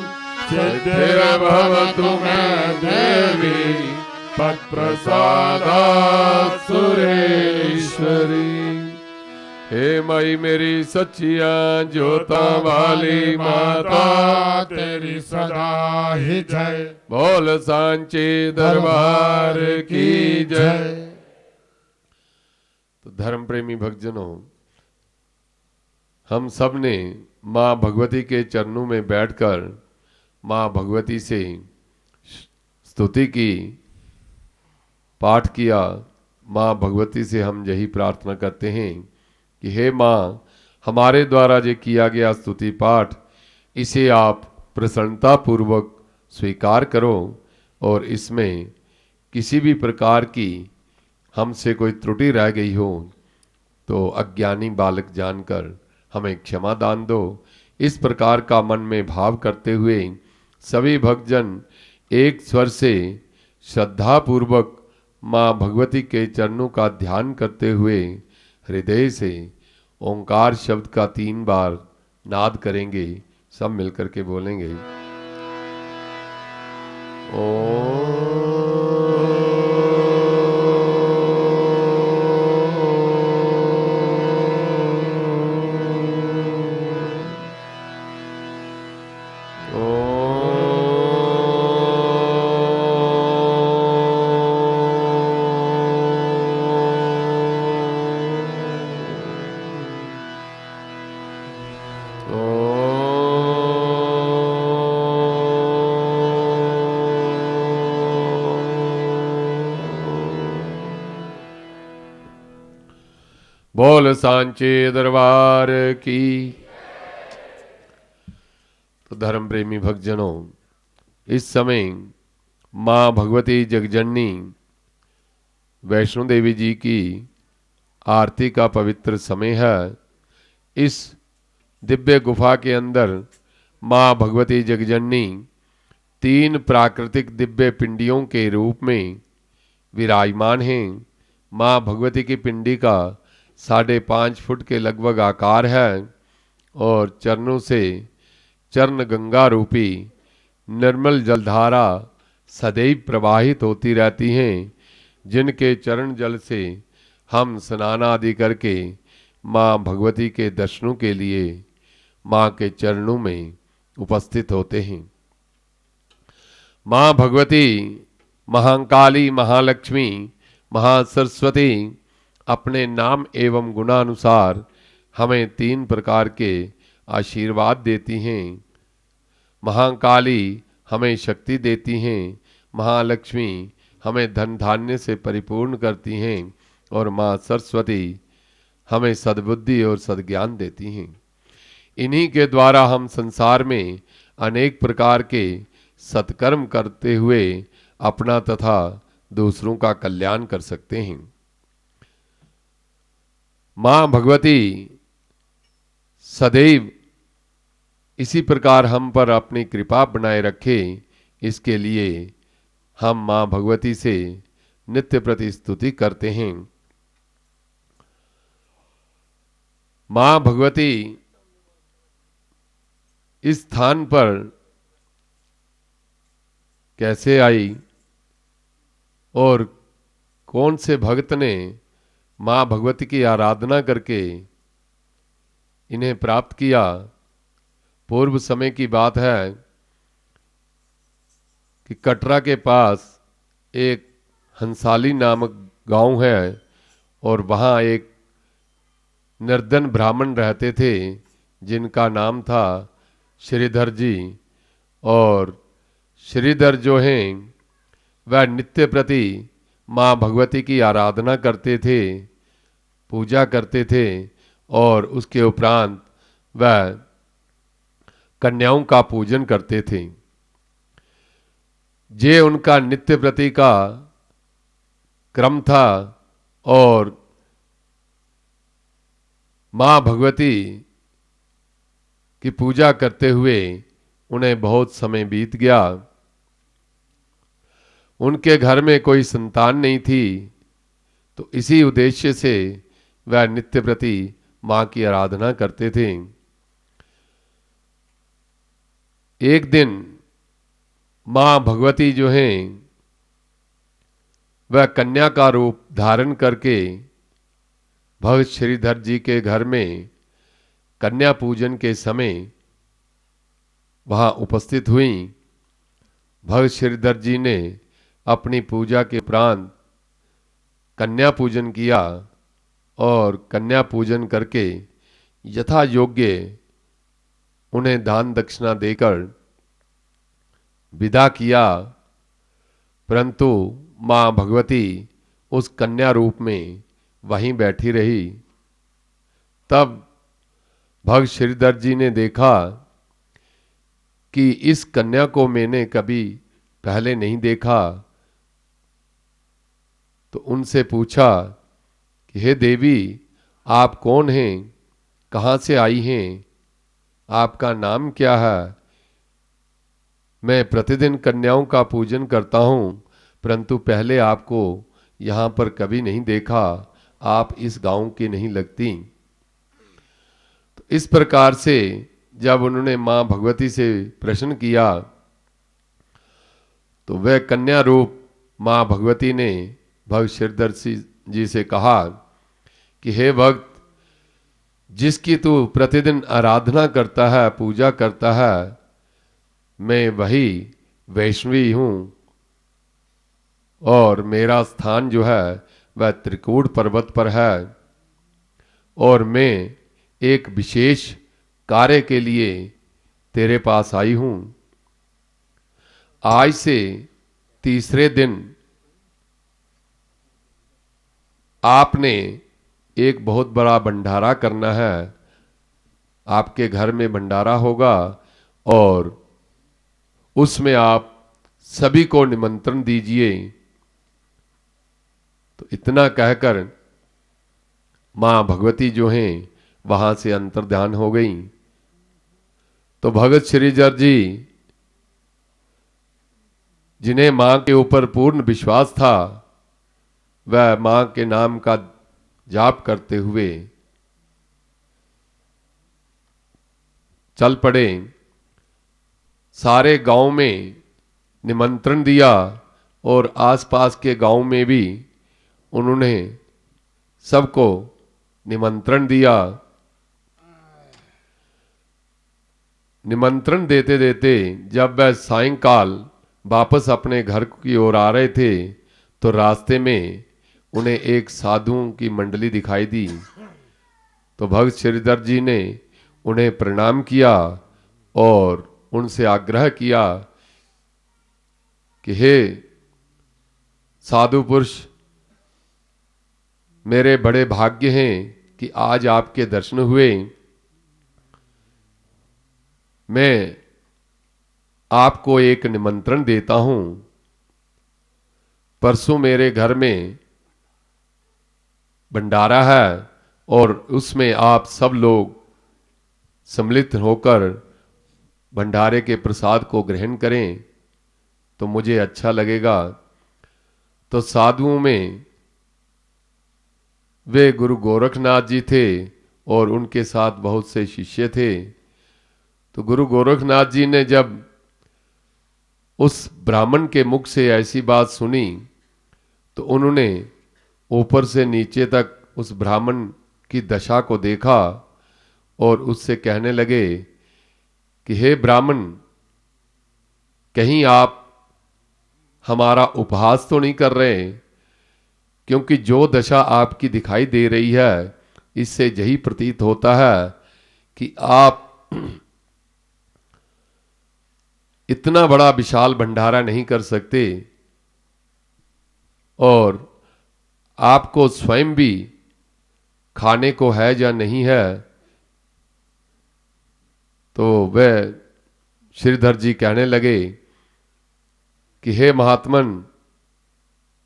सिद्धिर्भवतु मे देवी तत्प्रसादात् सुरेश्वरी। हे मई मेरी सच्चिया ज्योता वाली माता तेरी सदा ही जय। बोल सांचे दरबार की जय। तो धर्म प्रेमी भक्तजनों, हम सब ने माँ भगवती के चरणों में बैठकर माँ भगवती से स्तुति की पाठ किया, माँ भगवती से हम यही प्रार्थना करते हैं कि हे माँ, हमारे द्वारा जो किया गया स्तुति पाठ, इसे आप प्रसन्नता पूर्वक स्वीकार करो और इसमें किसी भी प्रकार की हमसे कोई त्रुटि रह गई हो तो अज्ञानी बालक जानकर हमें क्षमा दान दो। इस प्रकार का मन में भाव करते हुए सभी भक्तजन एक स्वर से श्रद्धा पूर्वक माँ भगवती के चरणों का ध्यान करते हुए हृदय से ओंकार शब्द का 3 बार नाद करेंगे। सब मिलकर के बोलेंगे बोल सांचे दरबार की। तो धर्म प्रेमी भक्तजनों, इस समय माँ भगवती जगजननी वैष्णो देवी जी की आरती का पवित्र समय है। इस दिव्य गुफा के अंदर माँ भगवती जगजननी 3 प्राकृतिक दिव्य पिंडियों के रूप में विराजमान हैं। माँ भगवती की पिंडी का 5.5 फुट के लगभग आकार है और चरणों से चरण गंगा रूपी निर्मल जलधारा सदैव प्रवाहित होती रहती हैं, जिनके चरण जल से हम स्नान आदि करके माँ भगवती के दर्शनों के लिए माँ के चरणों में उपस्थित होते हैं। माँ भगवती महाकाली, महालक्ष्मी, महासरस्वती अपने नाम एवं गुणानुसार हमें 3 प्रकार के आशीर्वाद देती हैं। महाकाली हमें शक्ति देती हैं, महालक्ष्मी हमें धन धान्य से परिपूर्ण करती हैं और माँ सरस्वती हमें सद्बुद्धि और सद्ज्ञान देती हैं। इन्हीं के द्वारा हम संसार में अनेक प्रकार के सत्कर्म करते हुए अपना तथा दूसरों का कल्याण कर सकते हैं। माँ भगवती सदैव इसी प्रकार हम पर अपनी कृपा बनाए रखे, इसके लिए हम माँ भगवती से नित्य प्रति स्तुति करते हैं। माँ भगवती इस स्थान पर कैसे आई और कौन से भक्त ने माँ भगवती की आराधना करके इन्हें प्राप्त किया। पूर्व समय की बात है कि कटरा के पास एक हंसाली नामक गांव है और वहाँ एक निर्धन ब्राह्मण रहते थे जिनका नाम था श्रीधर जी। और श्रीधर जो हैं वह नित्य प्रति माँ भगवती की आराधना करते थे, पूजा करते थे और उसके उपरांत वह कन्याओं का पूजन करते थे। ये उनका नित्य प्रति का क्रम था और माँ भगवती की पूजा करते हुए उन्हें बहुत समय बीत गया। उनके घर में कोई संतान नहीं थी, तो इसी उद्देश्य से वह नित्य प्रति माँ की आराधना करते थे। एक दिन माँ भगवती जो हैं वह कन्या का रूप धारण करके भक्त श्रीधर जी के घर में कन्या पूजन के समय वहाँ उपस्थित हुई। भक्त श्रीधर जी ने अपनी पूजा के उपरांत कन्या पूजन किया और कन्या पूजन करके यथा योग्य उन्हें दान दक्षिणा देकर विदा किया। परंतु माँ भगवती उस कन्या रूप में वहीं बैठी रही। तब भक्त श्रीधर जी ने देखा कि इस कन्या को मैंने कभी पहले नहीं देखा, तो उनसे पूछा कि हे देवी, आप कौन हैं, कहाँ से आई हैं, आपका नाम क्या है? मैं प्रतिदिन कन्याओं का पूजन करता हूँ, परंतु पहले आपको यहाँ पर कभी नहीं देखा, आप इस गांव की नहीं लगती। तो इस प्रकार से जब उन्होंने माँ भगवती से प्रश्न किया तो वह कन्या रूप माँ भगवती ने भक्त श्रीधर जी से कहा कि हे भक्त, जिसकी तू प्रतिदिन आराधना करता है, पूजा करता है, मैं वही वैष्णवी हूँ और मेरा स्थान जो है वह त्रिकूट पर्वत पर है और मैं एक विशेष कार्य के लिए तेरे पास आई हूँ। आज से तीसरे दिन आपने एक बहुत बड़ा भंडारा करना है, आपके घर में भंडारा होगा और उसमें आप सभी को निमंत्रण दीजिए। तो इतना कहकर मां भगवती जो हैं वहां से अंतर्ध्यान हो गई। तो भगत श्रीधर जी, जिन्हें मां के ऊपर पूर्ण विश्वास था, वह मां के नाम का जाप करते हुए चल पड़े। सारे गांव में निमंत्रण दिया और आसपास के गांव में भी उन्होंने सबको निमंत्रण दिया। निमंत्रण देते देते जब वह सायंकाल वापस अपने घर की ओर आ रहे थे तो रास्ते में उन्हें एक साधुओं की मंडली दिखाई दी। तो भक्त श्रीधर जी ने उन्हें प्रणाम किया और उनसे आग्रह किया कि हे साधु पुरुष, मेरे बड़े भाग्य हैं कि आज आपके दर्शन हुए। मैं आपको एक निमंत्रण देता हूं। परसों मेरे घर में भंडारा है और उसमें आप सब लोग सम्मिलित होकर भंडारे के प्रसाद को ग्रहण करें तो मुझे अच्छा लगेगा। तो साधुओं में वे गुरु गोरखनाथ जी थे और उनके साथ बहुत से शिष्य थे। तो गुरु गोरखनाथ जी ने जब उस ब्राह्मण के मुख से ऐसी बात सुनी तो उन्होंने ऊपर से नीचे तक उस ब्राह्मण की दशा को देखा और उससे कहने लगे कि हे ब्राह्मण, कहीं आप हमारा उपहास तो नहीं कर रहे? क्योंकि जो दशा आपकी दिखाई दे रही है इससे यही प्रतीत होता है कि आप इतना बड़ा विशाल भंडारा नहीं कर सकते और आपको स्वयं भी खाने को है या नहीं है। तो वह श्रीधर जी कहने लगे कि हे महात्मन,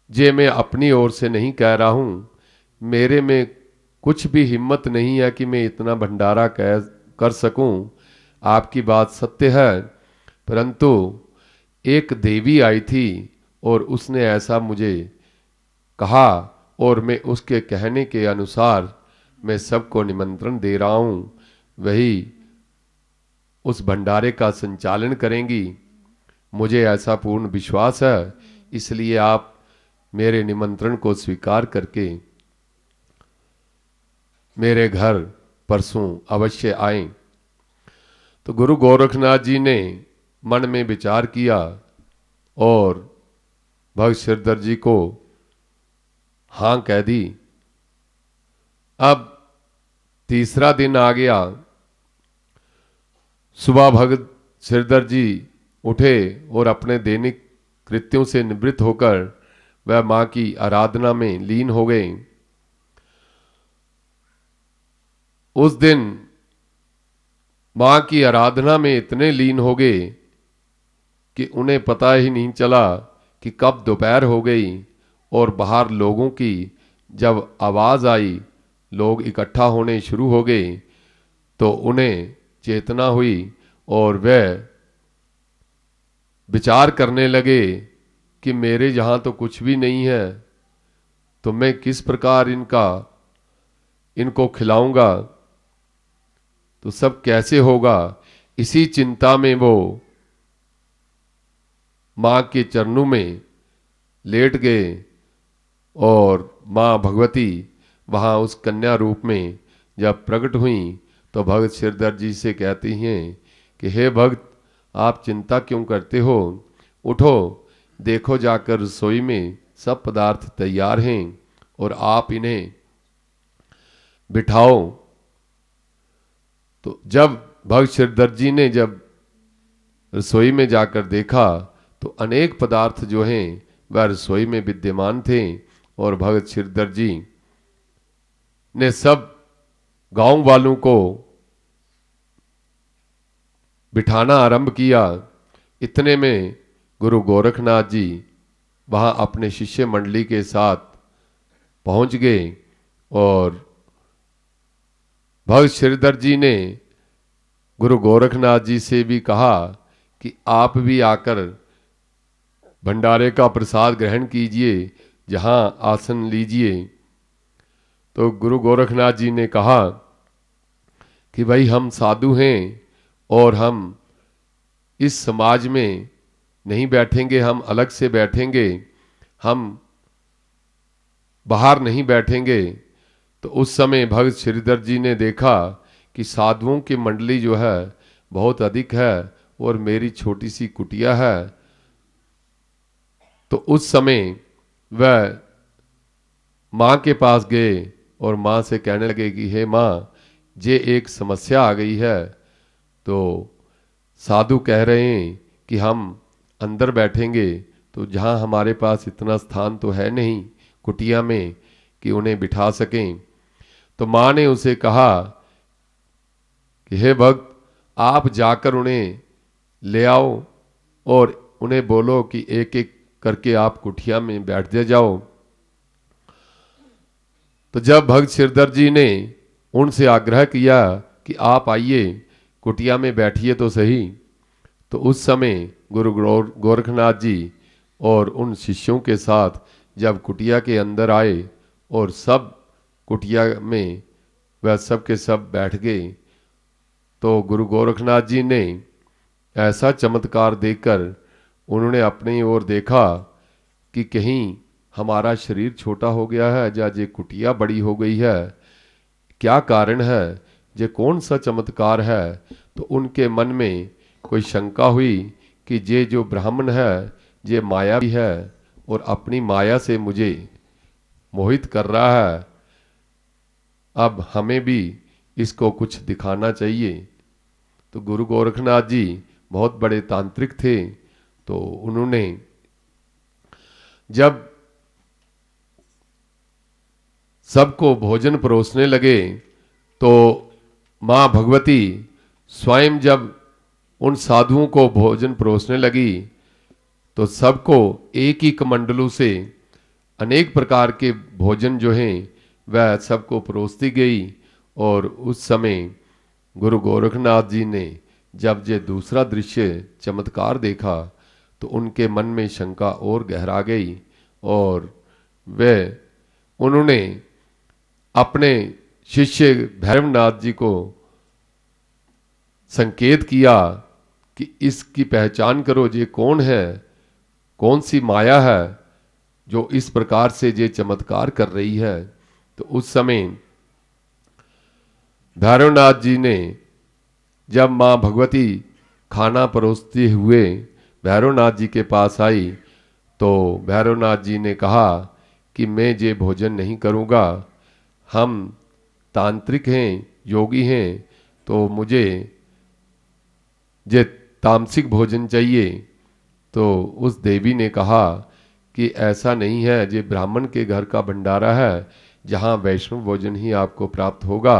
जे मैं अपनी ओर से नहीं कह रहा हूं, मेरे में कुछ भी हिम्मत नहीं है कि मैं इतना भंडारा कर सकूं। आपकी बात सत्य है, परंतु एक देवी आई थी और उसने ऐसा मुझे कहा और मैं उसके कहने के अनुसार मैं सबको निमंत्रण दे रहा हूं। वही उस भंडारे का संचालन करेंगी, मुझे ऐसा पूर्ण विश्वास है। इसलिए आप मेरे निमंत्रण को स्वीकार करके मेरे घर परसों अवश्य आएं। तो गुरु गोरखनाथ जी ने मन में विचार किया और भक्त श्रीधर जी को हां कह दी। अब तीसरा दिन आ गया। सुबह भक्त श्रीधर जी उठे और अपने दैनिक कृत्यों से निवृत्त होकर वह मां की आराधना में लीन हो गए। उस दिन मां की आराधना में इतने लीन हो गए कि उन्हें पता ही नहीं चला कि कब दोपहर हो गई। और बाहर लोगों की जब आवाज आई, लोग इकट्ठा होने शुरू हो गए, तो उन्हें चेतना हुई और वह विचार करने लगे कि मेरे यहाँ तो कुछ भी नहीं है, तो मैं किस प्रकार इनको खिलाऊंगा, तो सब कैसे होगा। इसी चिंता में वो मां के चरणों में लेट गए और मां भगवती वहां उस कन्या रूप में जब प्रकट हुई तो भगत श्रीधर जी से कहती हैं कि हे भक्त, आप चिंता क्यों करते हो, उठो, देखो जाकर रसोई में सब पदार्थ तैयार हैं और आप इन्हें बिठाओ। तो जब भगत श्रीधर जी ने जब रसोई में जाकर देखा तो अनेक पदार्थ जो हैं वह रसोई में विद्यमान थे और भगत श्रीधर जी ने सब गांव वालों को बिठाना आरंभ किया। इतने में गुरु गोरखनाथ जी वहां अपने शिष्य मंडली के साथ पहुंच गए और भगत श्रीधर जी ने गुरु गोरखनाथ जी से भी कहा कि आप भी आकर भंडारे का प्रसाद ग्रहण कीजिए, जहां आसन लीजिए। तो गुरु गोरखनाथ जी ने कहा कि भाई हम साधु हैं और हम इस समाज में नहीं बैठेंगे, हम अलग से बैठेंगे, हम बाहर नहीं बैठेंगे। तो उस समय भगत श्रीधर जी ने देखा कि साधुओं की मंडली जो है बहुत अधिक है और मेरी छोटी सी कुटिया है। तो उस समय वह मां के पास गए और मां से कहने लगे कि हे मां, ये एक समस्या आ गई है। तो साधु कह रहे हैं कि हम अंदर बैठेंगे, तो जहां हमारे पास इतना स्थान तो है नहीं कुटिया में कि उन्हें बिठा सकें। तो मां ने उसे कहा कि हे भक्त, आप जाकर उन्हें ले आओ और उन्हें बोलो कि एक एक करके आप कुटिया में बैठ दे जाओ। तो जब भगत श्रीधर जी ने उनसे आग्रह किया कि आप आइए कुटिया में बैठिए तो सही, तो उस समय गुरु गोरखनाथ जी और उन शिष्यों के साथ जब कुटिया के अंदर आए और सब कुटिया में वह सब के सब बैठ गए, तो गुरु गोरखनाथ जी ने ऐसा चमत्कार देखकर उन्होंने अपनी ओर देखा कि कहीं हमारा शरीर छोटा हो गया है या ये कुटिया बड़ी हो गई है, क्या कारण है, ये कौन सा चमत्कार है। तो उनके मन में कोई शंका हुई कि ये जो ब्राह्मण है ये माया भी है और अपनी माया से मुझे मोहित कर रहा है, अब हमें भी इसको कुछ दिखाना चाहिए। तो गुरु गोरखनाथ जी बहुत बड़े तांत्रिक थे, तो उन्होंने जब सबको भोजन परोसने लगे तो मां भगवती स्वयं जब उन साधुओं को भोजन परोसने लगी तो सबको एक ही कमंडलू से अनेक प्रकार के भोजन जो हैं वह सबको परोसती गई। और उस समय गुरु गोरखनाथ जी ने जब ये दूसरा दृश्य चमत्कार देखा तो उनके मन में शंका और गहरा गई और वे उन्होंने अपने शिष्य भैरवनाथ जी को संकेत किया कि इसकी पहचान करो, ये कौन है, कौन सी माया है जो इस प्रकार से ये चमत्कार कर रही है। तो उस समय भैरवनाथ जी ने जब मां भगवती खाना परोसते हुए भैरवनाथ जी के पास आई तो भैरवनाथ जी ने कहा कि मैं ये भोजन नहीं करूँगा, हम तांत्रिक हैं, योगी हैं, तो मुझे ये तामसिक भोजन चाहिए। तो उस देवी ने कहा कि ऐसा नहीं है, ये ब्राह्मण के घर का भंडारा है जहाँ वैष्णव भोजन ही आपको प्राप्त होगा।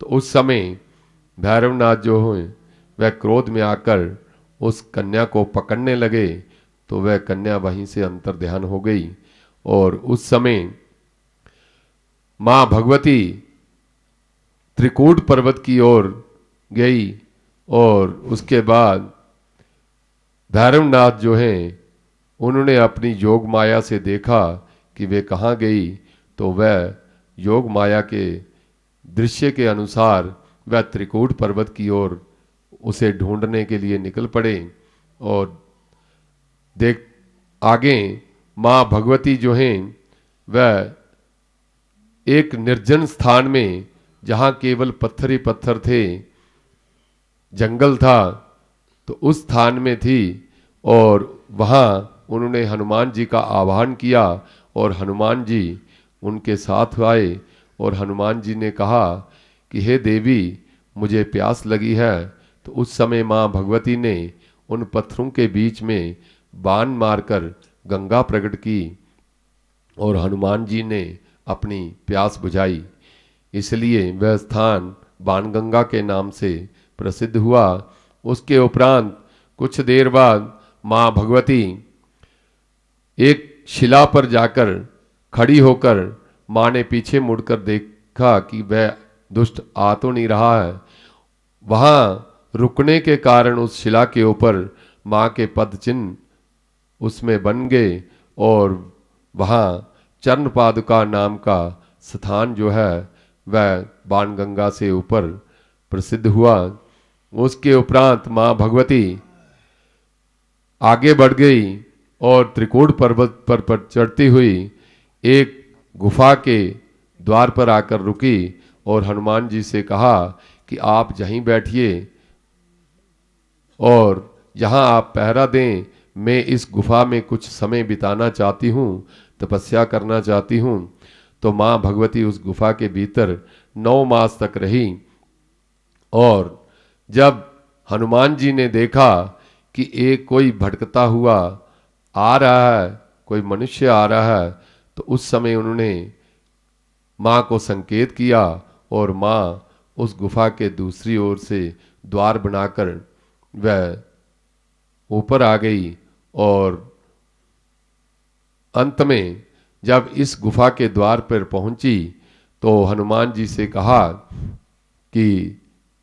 तो उस समय भैरवनाथ जो हुए वह क्रोध में आकर उस कन्या को पकड़ने लगे, तो वह कन्या वहीं से अंतर्ध्यान हो गई। और उस समय माँ भगवती त्रिकूट पर्वत की ओर गई और उसके बाद भैरवनाथ जो हैं उन्होंने अपनी योग माया से देखा कि वे कहाँ गई, तो वह योग माया के दृश्य के अनुसार वह त्रिकूट पर्वत की ओर उसे ढूंढने के लिए निकल पड़े। और देख आगे माँ भगवती जो हैं वह एक निर्जन स्थान में, जहाँ केवल पत्थर ही पत्थर थे, जंगल था, तो उस स्थान में थी। और वहाँ उन्होंने हनुमान जी का आह्वान किया और हनुमान जी उनके साथ आए। और हनुमान जी ने कहा कि हे देवी, मुझे प्यास लगी है। तो उस समय माँ भगवती ने उन पत्थरों के बीच में बाण मारकर गंगा प्रकट की और हनुमान जी ने अपनी प्यास बुझाई। इसलिए वह स्थान बाणगंगा के नाम से प्रसिद्ध हुआ। उसके उपरांत कुछ देर बाद माँ भगवती एक शिला पर जाकर खड़ी होकर माँ ने पीछे मुड़कर देखा कि वह दुष्ट आ तो नहीं रहा है। वहाँ रुकने के कारण उस शिला के ऊपर माँ के पद चिन्ह उसमें बन गए और वहाँ चरण पादुका नाम का स्थान जो है वह बाणगंगा से ऊपर प्रसिद्ध हुआ। उसके उपरांत माँ भगवती आगे बढ़ गई और त्रिकूट पर्वत पर चढ़ती हुई एक गुफा के द्वार पर आकर रुकी और हनुमान जी से कहा कि आप यहीं बैठिए और यहाँ आप पहरा दें, मैं इस गुफा में कुछ समय बिताना चाहती हूँ, तपस्या करना चाहती हूँ। तो माँ भगवती उस गुफा के भीतर 9 मास तक रही। और जब हनुमान जी ने देखा कि एक कोई भटकता हुआ आ रहा है, कोई मनुष्य आ रहा है, तो उस समय उन्होंने माँ को संकेत किया और माँ उस गुफा के दूसरी ओर से द्वार बनाकर वह ऊपर आ गई। और अंत में जब इस गुफा के द्वार पर पहुंची तो हनुमान जी से कहा कि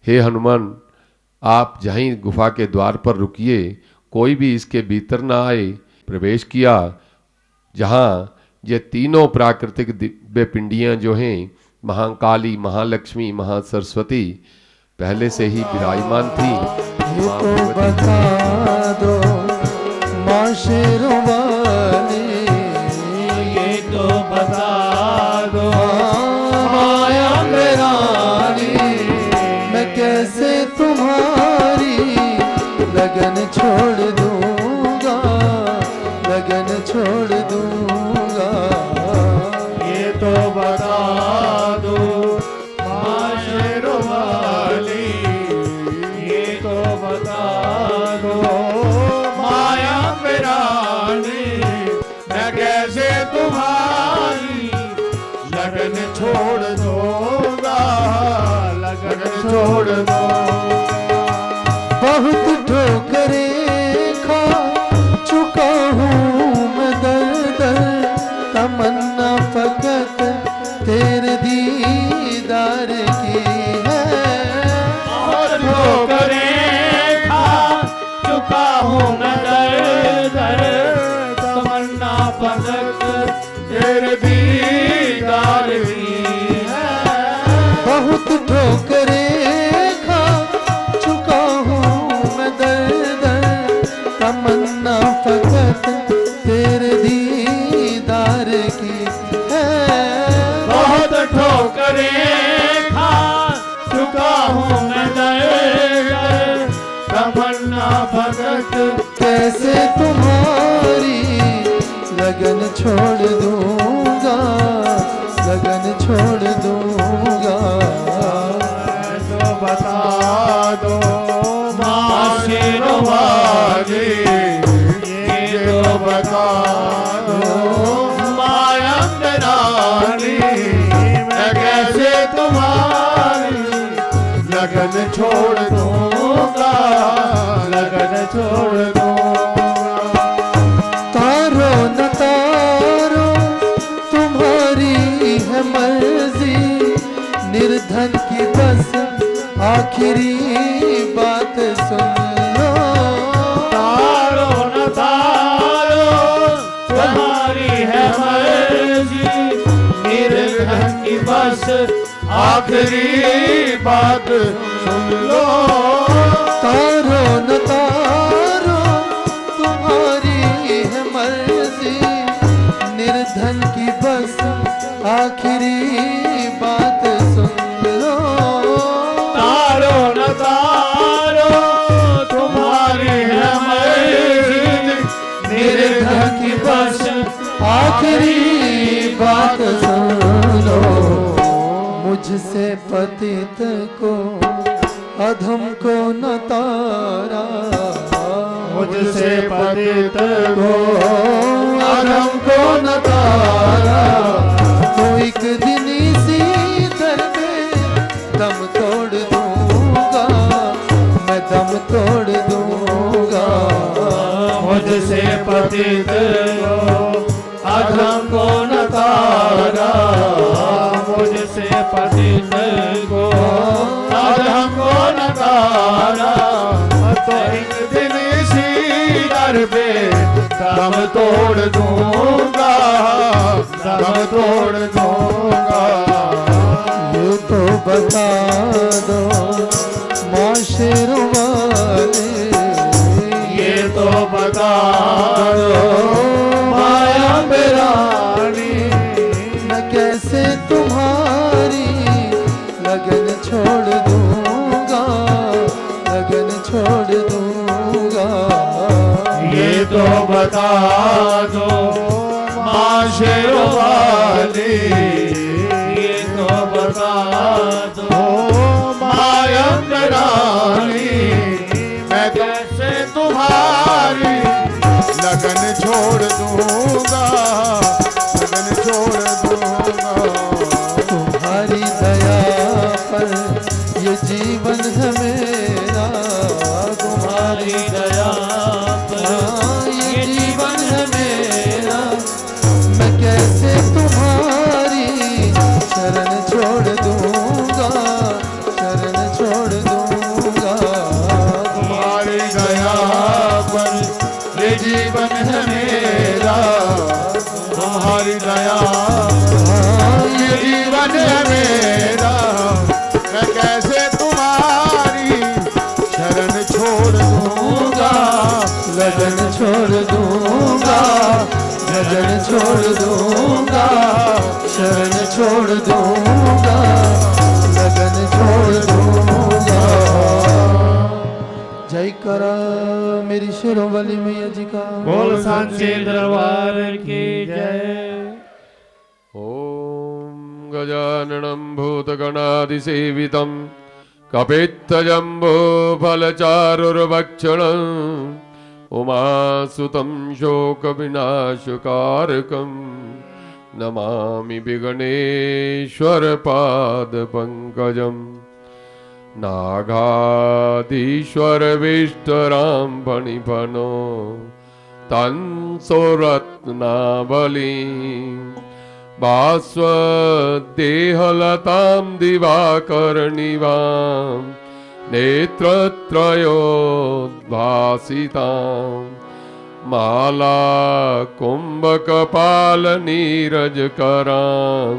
हे हनुमान, आप यहीं गुफा के द्वार पर रुकिए, कोई भी इसके भीतर ना आए। प्रवेश किया जहाँ ये तीनों प्राकृतिक दिव्य पिंडियाँ जो हैं, महाकाली, महालक्ष्मी, महासरस्वती पहले से ही विराजमान थी। ये तो बता दो माँ शेरों वाली, ये तो बता दो माया रानी, मैं कैसे तुम्हारी लगन छोड़ दूंगा, लगन छोड़ दूंगा। ये तो बता दो माँ शेरों वाली, ये तो बता दो माया रानी, मैं कैसे तुम्हारी लगन छोड़ दूंगा, लगन छोड़ दूंगा। बहुत ठोकरें खा चुका हूँ मैं दर दर, तमन्ना फकत तेरे दीदार की है। बहुत ठोकरें खा चुका हूँ मैं दर दर, तमन्ना फकत तेरे दीदार की है। बहुत ठोकरें खा चुका हूँ मैं दर दर, तमन्ना फकत तेरे दीदार की है। बहुत ठोकरें खा चुका हूँ मैं दर दर, तमन्ना फकत कैसे तुम्हारी लगन छोड़ दूंगा, लगन छोड़ दूंगा। तो बता दो माँ शेरों वाली, ये बता दो मायंग रानी, मैं कैसे तुम्हारी लगन छोड़ दूंगा, लगन छोड़ दूंगा। तारो न तारो तुम्हारी है मर्जी, निर्धन की बस आखिरी बात सुन लो। तारो न तारो तुम्हारी है मर्जी, निर्धन की बस आखिरी बात सुन लो। तारो न तारो तुम्हारी है मर्जी, निर्धन की बस आखिरी बात सुन लो। तारो न तारो तुम्हारी है मर्जी, निर्धन की बस आखिरी बात सुन लो। मुझसे पतित को अधम को न तारा, मुझसे पतित को अधम को न तारा। तो एक दिन इसी दर पे दम तोड़ दूंगा, मैं दम तोड़ दूंगा। मुझसे पतित को अधम को न तारा, मुझसे पतित को अधम को न तारा। तो एक दिन इसी दर पे दम तोड़ दूंगा, दम तोड़ दूंगा। ये तो बता दो माशरों वाले, ये तो बता दो माया रानी, मैं कैसे तुम्हारी लगन छोड़ दूंगा, लगन छोड़ दूंगा। ये तो बता दो माशरों वाली, ये तो बता दो मायंग रानी, मैं कैसे तुम्हारी लगन छोड़ दूंगा, लगन छोड़ दूंगा। तुम्हारी दया पर ये जीवन है मेरा, तुम्हारी दया पर ये जीवन है मेरा। मैं कैसे तुम्हारी शरण छोड़ दूंगा, शरण छोड़ दूंगा। तुम्हारी दया पर ये जीवन है मेरा, तुम्हारी दया ये जीवन है मेरा। मैं कैसे तुम्हारी शरण छोड़ दूंगा, लगन छोड़ दूंगा, लगन छोड़ दूंगा, शरण छोड़ दूंगा, लगन छोड़ दूंगा। जय करा मेरी शेरों वाली मैया जी का। बोल सांचे दरबार की जय। ॐ गजाननं भूतगणादिसेवितं कपित्थजम्बो फलचारुर्भक्षणं उमासुतं शोकविनाशकारकं नमामि विघ्नेश्वरपादपङ्कजम्। नागाधीश्वरविष्टरां फणिफणो तंसोरत्नावली बाष्वदेहलतां दिवाकर्णिवां नेत्रत्रयोद्भासितां माला कुम्भकपालनीरजकरां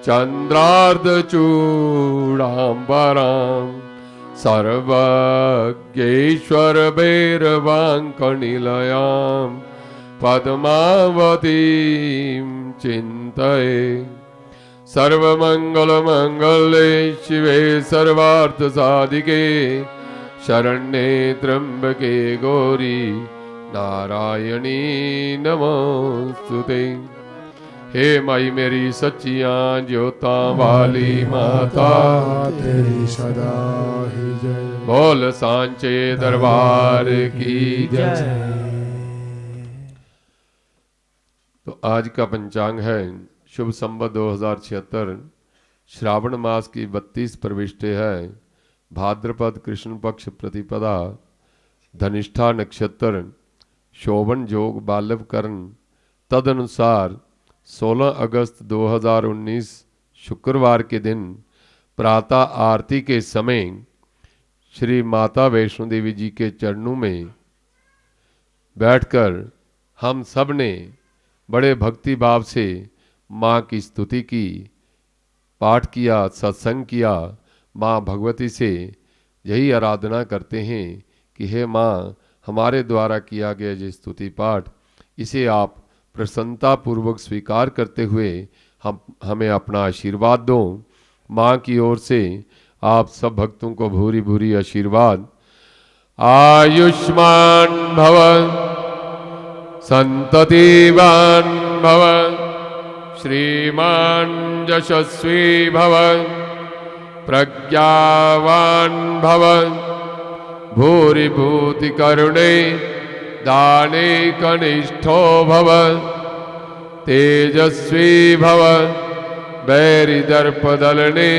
चन्द्रार्धचूडाम्बरां सर्वज्ञेश्वरभैरवाङ्कनिलयां पद्मावतीं चिन्तये। सर्वमङ्गलमङ्गले शिवे सर्वार्थसाधिके शरण्ये त्र्यम्बके गौरी नारायणी नमोस्तुते। हे माई मेरी सच्चियां ज्योतां वाली माता तेरी सदा ही जय। बोल सांचे दरबार की जय। तो आज का पंचांग है शुभ संवत 2076, श्रावण मास की 32 प्रविष्टे है, भाद्रपद कृष्ण पक्ष प्रतिपदा, धनिष्ठा नक्षत्र, शोभन योग बालव करण। तदनुसार 16 अगस्त 2019 शुक्रवार के दिन प्रातः आरती के समय श्री माता वैष्णो देवी जी के चरणों में बैठकर हम सब ने बड़े भक्ति भाव से माँ की स्तुति की, पाठ किया, सत्संग किया। माँ भगवती से यही आराधना करते हैं कि हे माँ, हमारे द्वारा किया गया ये स्तुति पाठ, इसे आप प्रसन्नता पूर्वक स्वीकार करते हुए हमें अपना आशीर्वाद दो। माँ की ओर से आप सब भक्तों को भूरी भूरी आशीर्वाद। आयुष्मान भव, संततिवान भव, श्रीमान यशस्वी भव, प्रज्ञावान भव, भूरि भूति करुणे दाने कनिष्ठो भव, तेजस्वी भव, बैरि दर्पदलने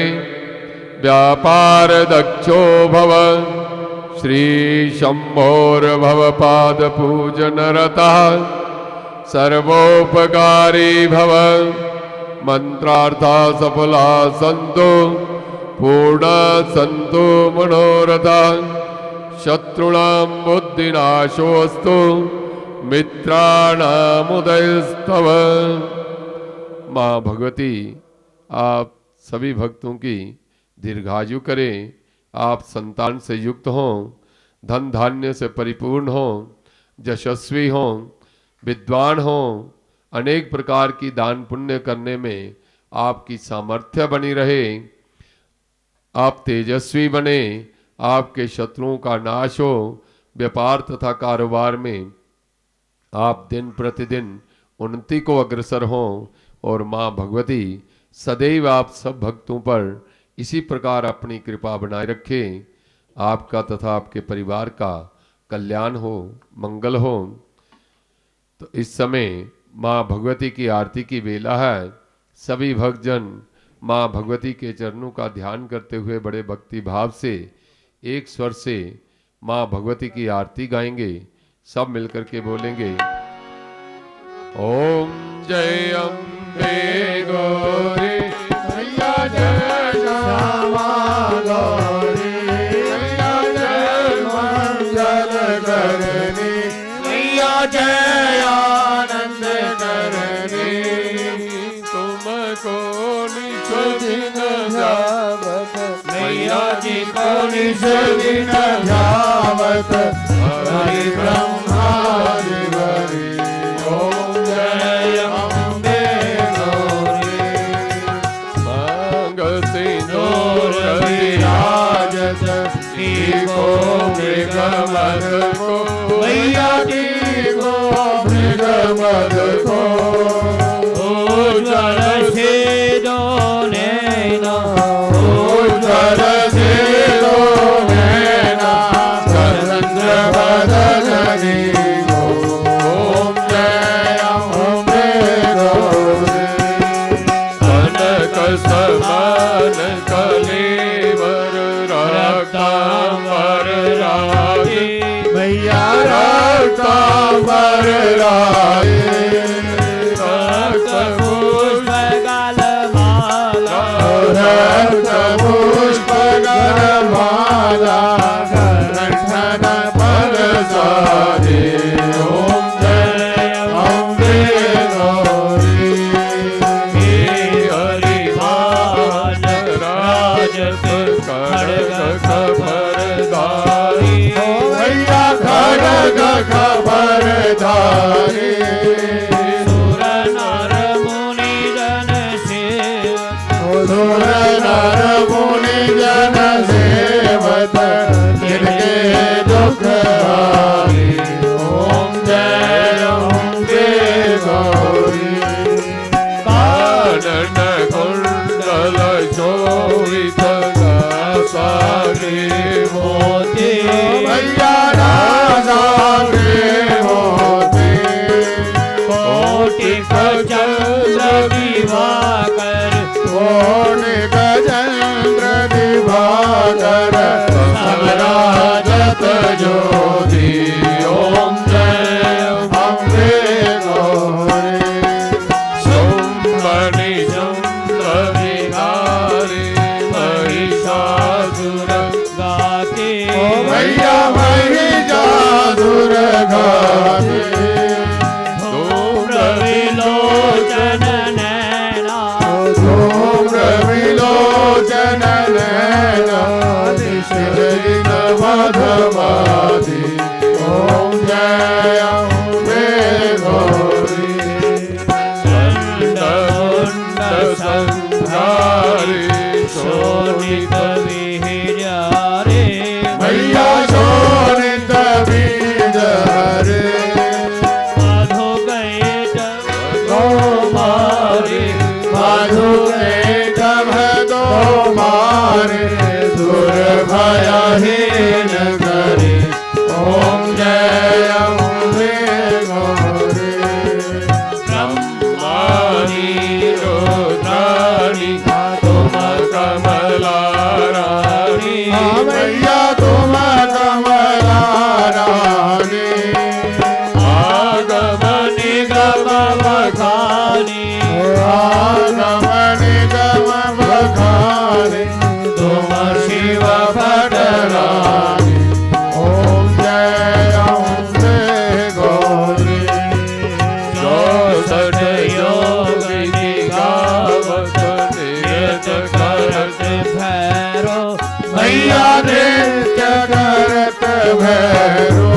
व्यापार दक्षो भव, श्री शंभोर भव पाद पूजन रतः सर्वोपकारी भव, मंत्रार्था सफला संतो पूर्ण संतो मनोरथा, शत्रुणां बुद्धिनाशोऽस्तु मित्राणामुदयस्तव। माँ भगवती आप सभी भक्तों की दीर्घायु करें, आप संतान से युक्त हों, धन धान्य से परिपूर्ण हों, यशस्वी हों, विद्वान हों, अनेक प्रकार की दान पुण्य करने में आपकी सामर्थ्य बनी रहे, आप तेजस्वी बने, आपके शत्रुओं का नाश हो, व्यापार तथा कारोबार में आप दिन प्रतिदिन उन्नति को अग्रसर हों, और माँ भगवती सदैव आप सब भक्तों पर इसी प्रकार अपनी कृपा बनाए रखें। आपका तथा आपके परिवार का कल्याण हो, मंगल हो। तो इस समय माँ भगवती की आरती की बेला है। सभी भक्तजन माँ भगवती के चरणों का ध्यान करते हुए बड़े भक्ति भाव से एक स्वर से माँ भगवती की आरती गाएंगे। सब मिलकर के बोलेंगे, ओम जय अम्बे गौरी मैया, जय श्यामा गौरी मैया, जय मंगल करनी मैया, जय आनंद करनी, तुमको निज दिन ध्यावत मैया जी को निज दिन ध्यावत, हरि ब्रह्मादि हरि। ओम जय अम्बे गौरी, मांग सिंदूर विराजत, को मृगमद को मैया जी को मृगमद को, उज्ज्वल से दो नैना, उज्ज्वल से दो नैना, चंद्र बदनी को। ओम जय अम्बे गौरी, कनक समान कलेवर रक्तांबर रागे मैया, रक्तांबर रागे, रक्त पुष्प गलमाला, रक्त पुष्प गलमाला, कंठन पर साजे। ओम जय अम्बे गौरी, हे हरि भान राजस खड्ग खबरदारी मैया, खड्ग खबरदारी, चंद्र दिवाकर कोटि गजेंद्र दिवाकर समराजत ज्योति ओम जय अम्बे गौरी शुंभनि शुंभ विहारी महिषासुर गाते भैया महिषासुर गाते धूम्रविलोचन नैना धूम्रविलोचन नैना निशित मधुमाधि ओम जय अम्बे गौरी चंडमुंड संहारी शोणित विहिर्यारे भैया शोणित बीज हरे मधु गए दो मारे मधु के जब दो मारे दुर्भयहीन करे ओम जय अम्बे गौरी ब्रह्माणी रुद्राणी तुम कमला रानी भैया तुम कमला रानी आगम निगम बखानी आगम निगम बखानी तुम शिव भटरानी ओम जय अम्बे गौरी 64 योगिनी गावत नियत करत भैरो भैया नृत्य करत भैरो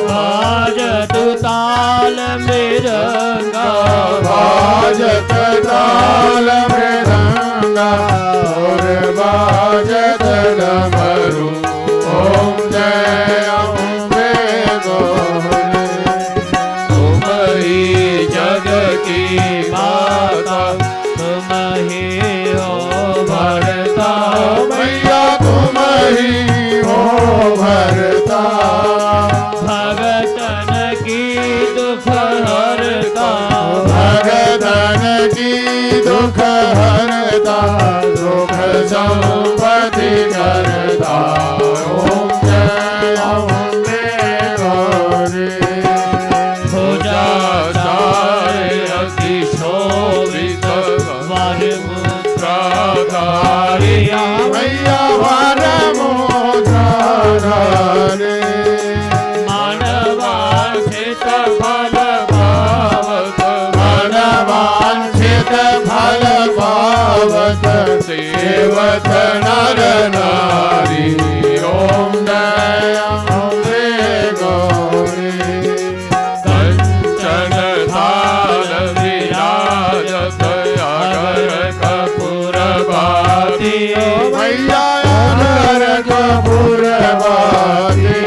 बाजत ताल मृदंगा बाजत ताल मृदंगा और बाजत डमरू ओम जय अम्बे गौरी तुम ही जग की माता तुम ही हो भरता भैया तुम ही हो भरता भगतन की दुख हरता भगतन की दुख हरता दुख संपत्ति करता ओम जय अम्बे गौरी भुजा सारे अति शोभित वर मुद्राधारी भैया वर मुद्राधारी मानवांछित फल पावत मनवांछित फल पावत सेवत नर नारी ओम जय अम्बे गौरी कंचन थाल विराजत अगर कपूर बाती भैया अगर कपूर बाती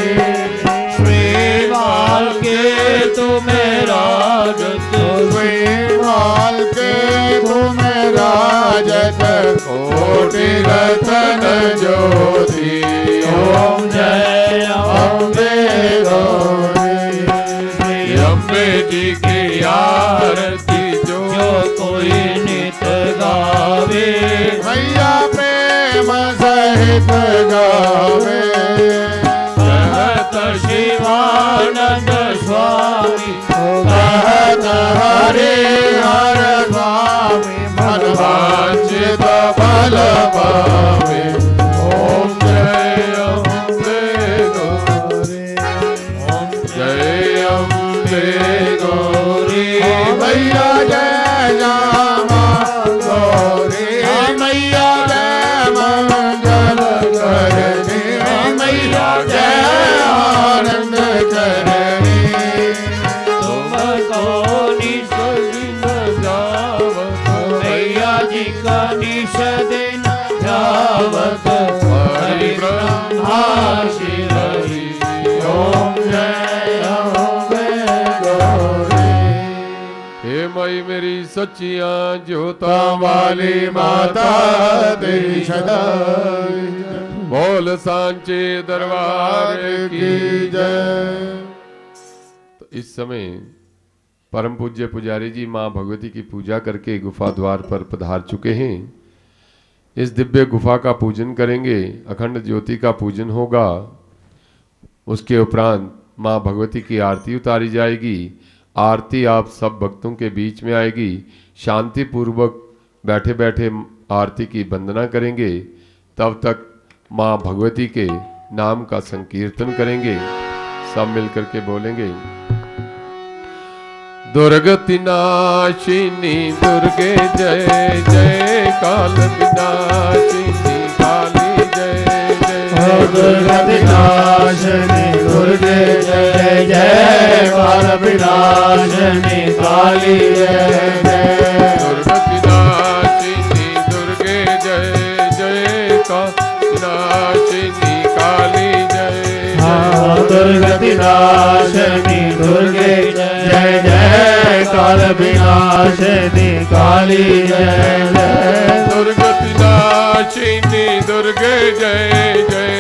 श्रीमाल के तुम्हें राजत माल के तुम राजत कोटि रतन ज्योति ओम जय अम्बे गौरी अम्बे जी की आरती जो कोई नित गावे भैया प्रेम सहित गावे कहत शिवानंद स्वामी कहत हरे हर स्वामी मन वांछित फल पावे ओम जय अम्बे गौरी जय अम्बे गौरी भैया जय रामा गौरी मैया जय मंगल करनी मैया जय आनंद करनी तुमको निश दिन जावत मैया जी का निश दिन जावत हरि ब्रह्मा शिव हरि ओम जय अम्बे गौरी हे मई मेरी सच्चियां ज्योता वाली माता तेरी सदा बोल सांचे दरबार की की जय। तो इस समय परम पूज्य पुजारी जी माँ भगवती की पूजा करके गुफा द्वार पर पधार चुके हैं। इस दिव्य गुफा का पूजन करेंगे, अखंड ज्योति का पूजन होगा। उसके उपरांत माँ भगवती की आरती उतारी जाएगी। आरती आप सब भक्तों के बीच में आएगी। शांति पूर्वक बैठे बैठे आरती की वंदना करेंगे। तब तक माँ भगवती के नाम का संकीर्तन करेंगे। सब मिलकर के बोलेंगे, दुर्गति नाशिनी दुर्गे जय जय, काल विनाशिनी काली जय जय। दुर्गति नाशिनी दुर्गे जय जय, काल विनाशिनी काली जय जय। दुर्गति नाशिनी दुर्गे जय जय, काल विनाशिनी काली जय जय। दुर्गति नाशिनी दुर्गे जय जय, काल विनाशिनी काली जय जय। दुर्गति नाशिनी दुर्गे जय जय,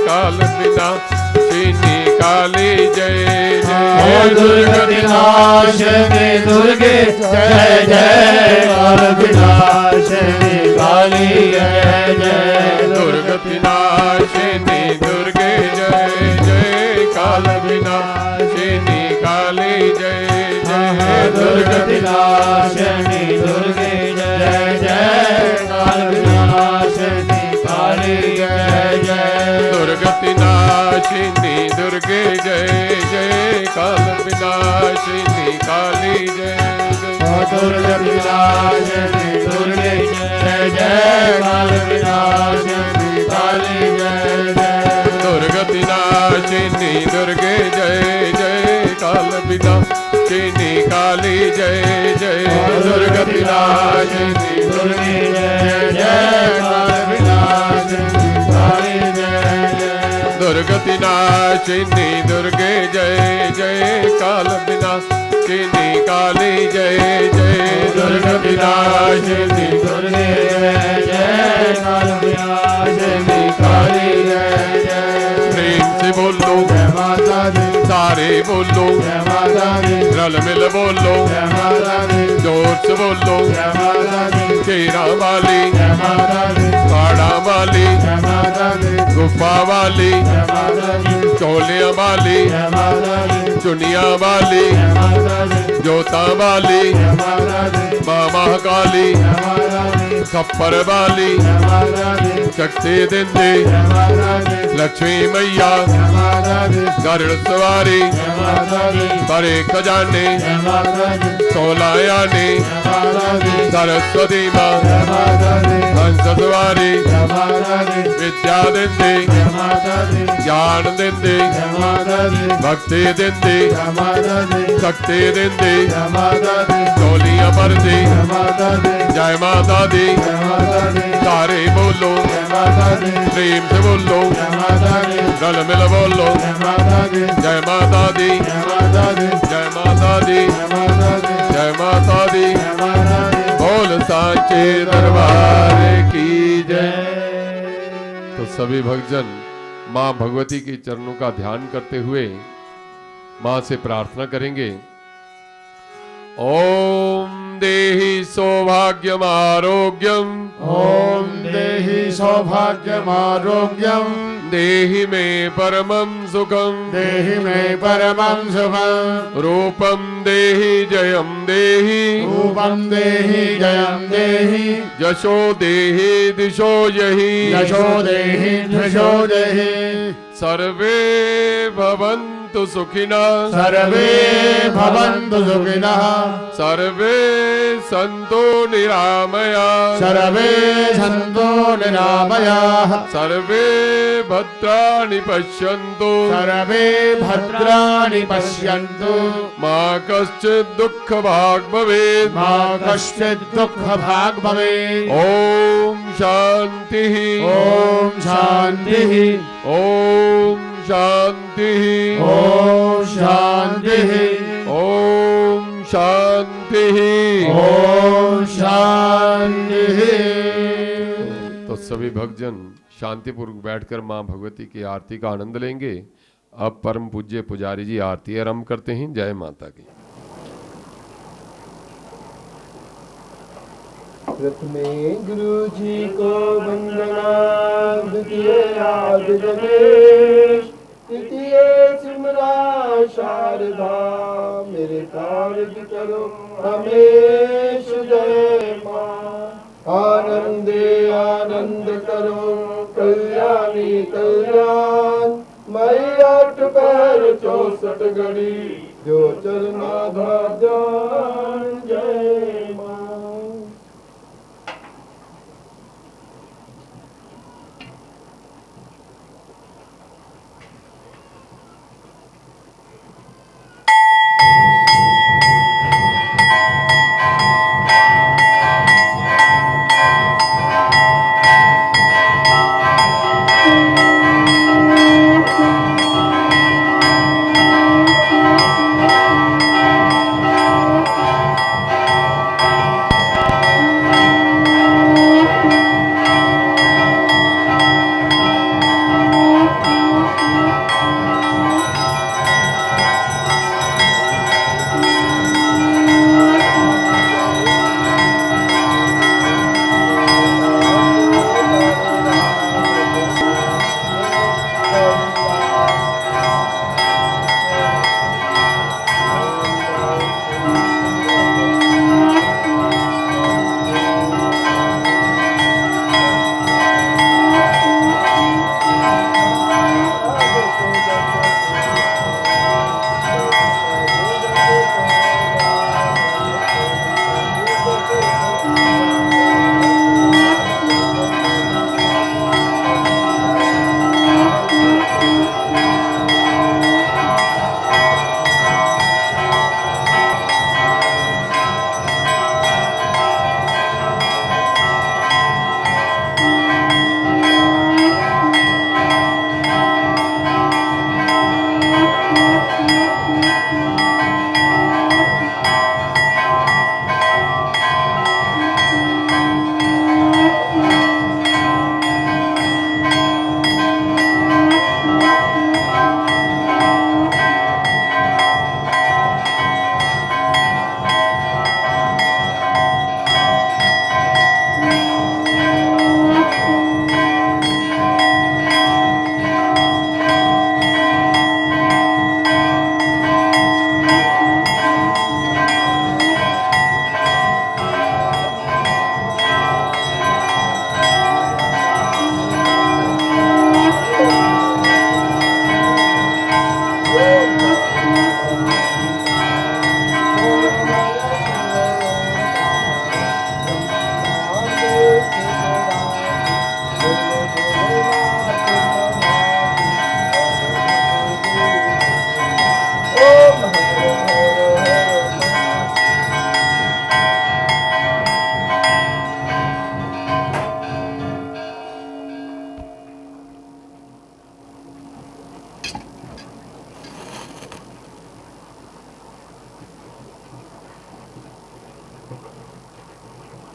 काल विनाशिनी काली जय जय। दुर्गति नाशिनी दुर्गे जय जय, काल विनाशिनी काली जय जय। दुर्गति नाशिनी दुर्गे जय जय, काल विनाशिनी काली जय जय। दुर्गति नाशिनी दुर्गे जय जय, काल विनाशिनी काली जय जय। दुर्गति नाशिनी दुर्गे जय जय, काल विनाशिनी काली जय जय। दुर्गति नाशिनी दुर्गे जय जय, काल विनाशिनी काली जय जय। दुर्गति नाशिनी दुर्गे जय जय, काल विनाशिनी काली जय जय। दुर्गति नाशिनी दुर्गे जय जय, काल विनाशिनी काली जय जय। दुर्गति नाशिनी दुर्गे जय जय, काल विनाशिनी काली जय जय। दुर्गति नाशिनी दुर्गे जय जय, काल विनाशिनी काली जय जय। प्रेम से बोलो जय माता दी, सारे बोलो, जय माता दी, रल मिल बोलो, जय माता दी, जोर से बोलो। जय माता दी, शेरा वाली, जय माता दी, काड़ा वाली, जय माता दी, गुफा वाली, जय माता दी, चोलिया वाली, जय माता दी, चुनिया वाली, जय माता दी, जोता वाली, जय माता दी, मामा काली, जय माता दी, खप्पर वाली, जय माता दी, शक्ति दिंदी, जय माता दी, लक्ष्मी मैया, जय माता दी, गरुड़ सवारी, जय माता दी, बड़े खजाने, जय माता दी, 16 यानी, जय माता दी, सरस्वती माँ, जय माता दी, हंस सवारी, जय माता दी, विद्या दिंदी, जय माता दी, ज्ञान दिंदी, जय माता दी, भक्ति दिंदी, जय माता दी, शक्ति दिंदी, जय माता दी, चोलियां भरदी, जय माता दी, जय माता दी। जय माता दी, सारे बोलो, जय माता दी, प्रेम से बोलो, जय माता दी, रल मिल बोलो, जय माता दी, जय माता दी, जय माता दी, जय माता दी, जय माता दी, जय माता दी। जय माता दी। बोल सांचे दरबार की जय। तो सभी भक्तजन माँ भगवती के चरणों का ध्यान करते हुए माँ से प्रार्थना करेंगे। ओम देहि सौभाग्यम आरोग्यम, ओम देहि सौभाग्यमारोग्यम, देहि मे परमं सुखम, देहि मे परमं सुखम, रूपम देहि जयम देहि, रूपं देहि जयं देहि, यशो देहि दिशो यहि, यशो देहि धृषो देहि। सर्वे भवन्तु सुखिनः, सर्वे भवन्तु सुखिनः, सर्वे सन्तु निरामयाः, सर्वे सन्तु निरामयाः, सर्वे भद्राणि पश्यन्तु, सर्वे भद्राणि पश्यन्तु, मा कश्चित् दुःखभाग् भवेत्। मा कश्चित् दुःखभाग् भवेत्। ॐ शान्तिः, ॐ शान्तिः, ॐ शान्तिः, ॐ शान्तिः, ॐ शान्तिः। ॐ शान्तिः। तो सभी भक्तजन शांतिपूर्वक बैठकर मां भगवती की आरती का आनंद लेंगे। अब परम पूज्य पुजारी जी आरती आरंभ करते हैं। जय माता की। प्रथमे गुरु जी को वंदना, द्वितीय आदि गणेश, तृतीय सिमरा शारदा, मेरे कार्य करो हमेश जय माँ। आनंदे आनंद करो कल्याणी कल्याण, मैया पैर 64 घड़ी जो चरना ध्यान, जय माँ।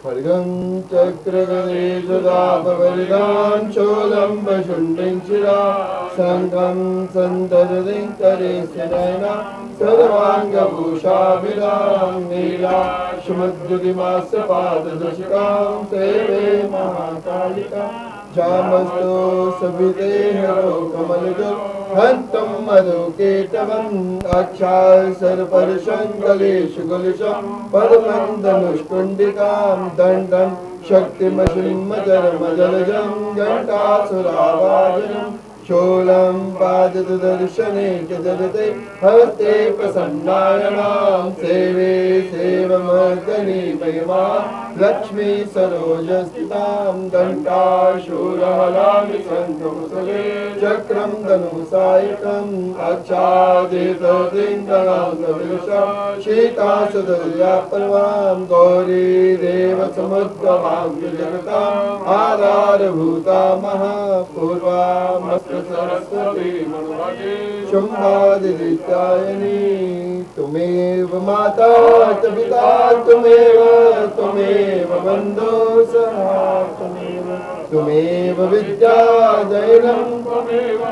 खड्गं चक्रगणेशदापवरिदां चोलं वशुण्डिं शिरा शङ्खं सन्दर्दिं करेस्य नयना सर्वाङ्गभूषाभिरां नीला समुद्रदिमास्य पाददशिकां सेवे महाकालिका जामस्तो सविते हरो कमलजल हन्तं मधुकेटवम् अक्षाय सर्परशङ्कलेषु गुलिशं परमन्दनुष्कुण्डिकां दण्डं शक्तिमसिंहचर्मजलजं घण्टासुरावाजनं शूलं पाददर्शने च जलते हस्ते प्रसन्नायणां सेवे सेवमर्दनी महिमा लक्ष्मी सरोजस्थितां घण्टाशूरहलामि शङ्खमुसले चक्रं धनुसायकम् अक्षादितदिङ्गणां सविदुषां शीतासुदुर्या पर्वां गौरी देव समुद्भवां जगताम् आधारभूता महापूर्वां सरस्वती मनुवागे शुम्भादित्यायनी तुमेव माता च पिता तुमेव बन्धो सखा तुमेव विद्या दैनं त्वमेव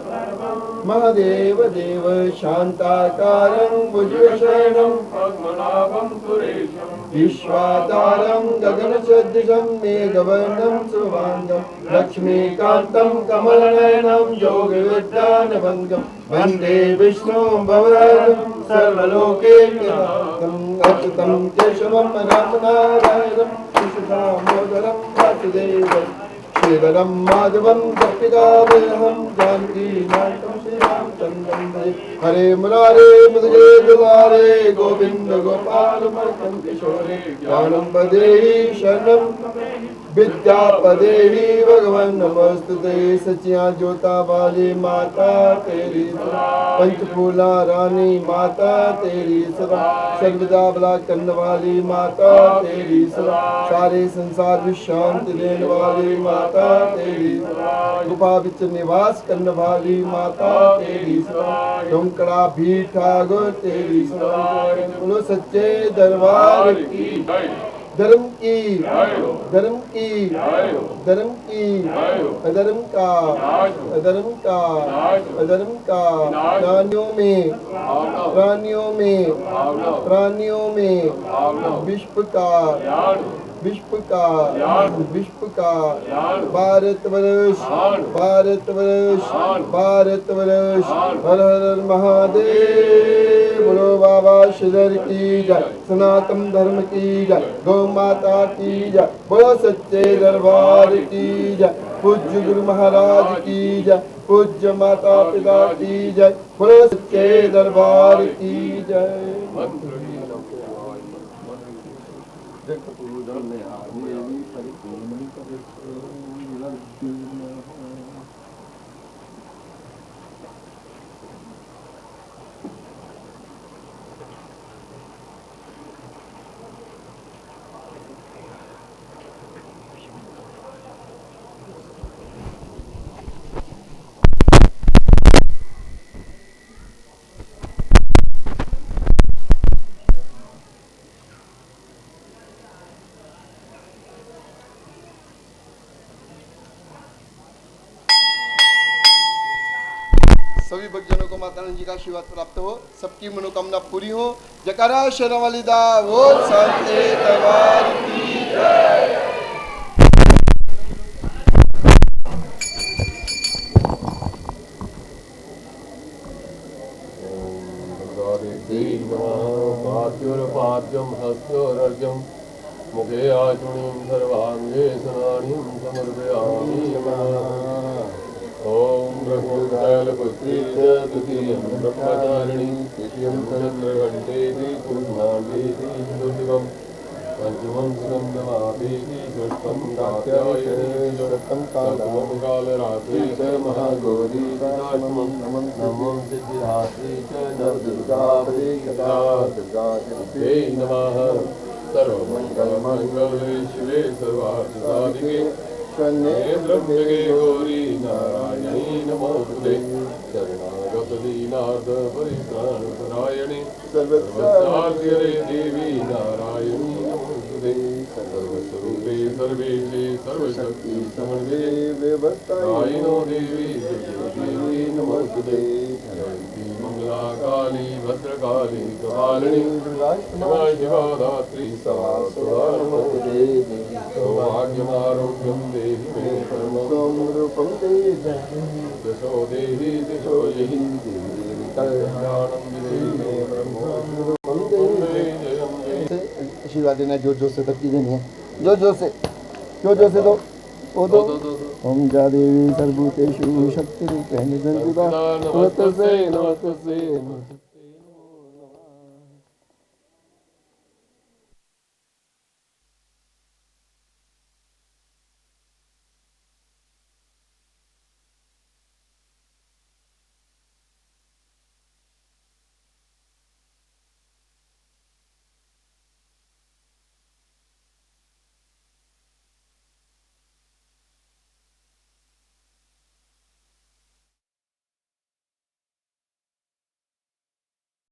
सर्वं महादेव देव शान्ताकारं भुजगशयनं पद्मनाभं सुरेशम् विश्वाधारं गगनसदृशं मेघवर्णं शुभाङ्गं लक्ष्मीकान्तं कमलनयनं योगविद्यानभङ्गं वन्दे विष्णुं भवरं सर्वलोकैकनाथं अच्युतं केशवं रामनारायणं कृष्णदामोदरं वासुदेवं श्रीधरं माधवं जपितादेहं जानकीनाथं श्रीरामचन्द्रं भजे हरे मुरारे मुदगे दुलारे गोविंद गोपाल मर्कं किशोरे ज्ञानं पदेहि शरणं विद्यापदेहि भगवन् नमस्तुते सचिया जोता वाली माता तेरी पंचफूला रानी माता तेरी सदा सर्वदा भला करने वाली माता तेरी सदा सारे संसार में शांति देने वाली माता तेरी गुफा विच निवास करने वाली माता तेरी डोंकड़ा भी ठाकुर तेरी बोलो सच्चे दरबार की धर्म की धर्म की धर्म की अधर्म का अधर्म का अधर्म का प्राणियों में प्राणियों में प्राणियों में विश्व का विश्व का विश्व का भारतवर्ष भारतवर्ष भारतवर्ष हर हर महादेव बोलो बाबा श्रीधर की जय सनातन धर्म की जय गौ माता की जय बोलो सच्चे दरबार की जय पूज्य गुरु महाराज की जय पूज्य माता पिता की जय बोलो सच्चे दरबार की जय सभी भक्तजनों को माता रानी जी का आशीर्वाद प्राप्त हो, सबकी मनोकामना पूरी हो। जयकारा शेरावाली दा वो सच्चे दरबार की जय। पाद्यम हस्तोरर्घ्यम मुखे आचुणीं सर्वांगे स्नानिं समर्पयामि। ओम ब्रह्मोत्तालपुत्री च द्वितीयं ब्रह्मचारिणी तृतीयं चन्द्रघण्टेति कुर्माण्डेति चतुर्थं पंचमं स्कन्दमापेति षष्ठं कात्यायनी षष्ठं सप्तमं कालरात्रि च महागौरी दशमं नवमं सिद्धिदात्री च नवदुर्गापदे दुर्गाते नमः। सर्वमङ्गलमङ्गले शिवे सर्वार्थसाधिके शरण्ये त्र्यम्बके गौरी नारायणी नमोस्तुते शरणागत दीनार्थ परित्राणपरायणे सर्वसाध्यरे देवी नारायणी नमोस्तुते सर्वस्वरूपे सर्वेशे सर्वशक्ति समन्विते व्यवस्थायिनो देवी देवी नमोस्तुते मंगला काली भद्रकाली कपालिनी शिवा दात्री सदा नमोस्तुते सौभाग्यमारोग्यं देहि मे परमं रूपं देहि दशो देहि दिशो यहि देवी कल्याणं देहि मे परमं देहि जयं देहि। आशीर्वाद देना जोर जोर से सबकी देनी है, जोर जोर से दो ओ दो। ओम जा देवी सर्वभूतेषु शक्तिरूपेण संस्थिता नमस्तस्यै नमस्तस्यै।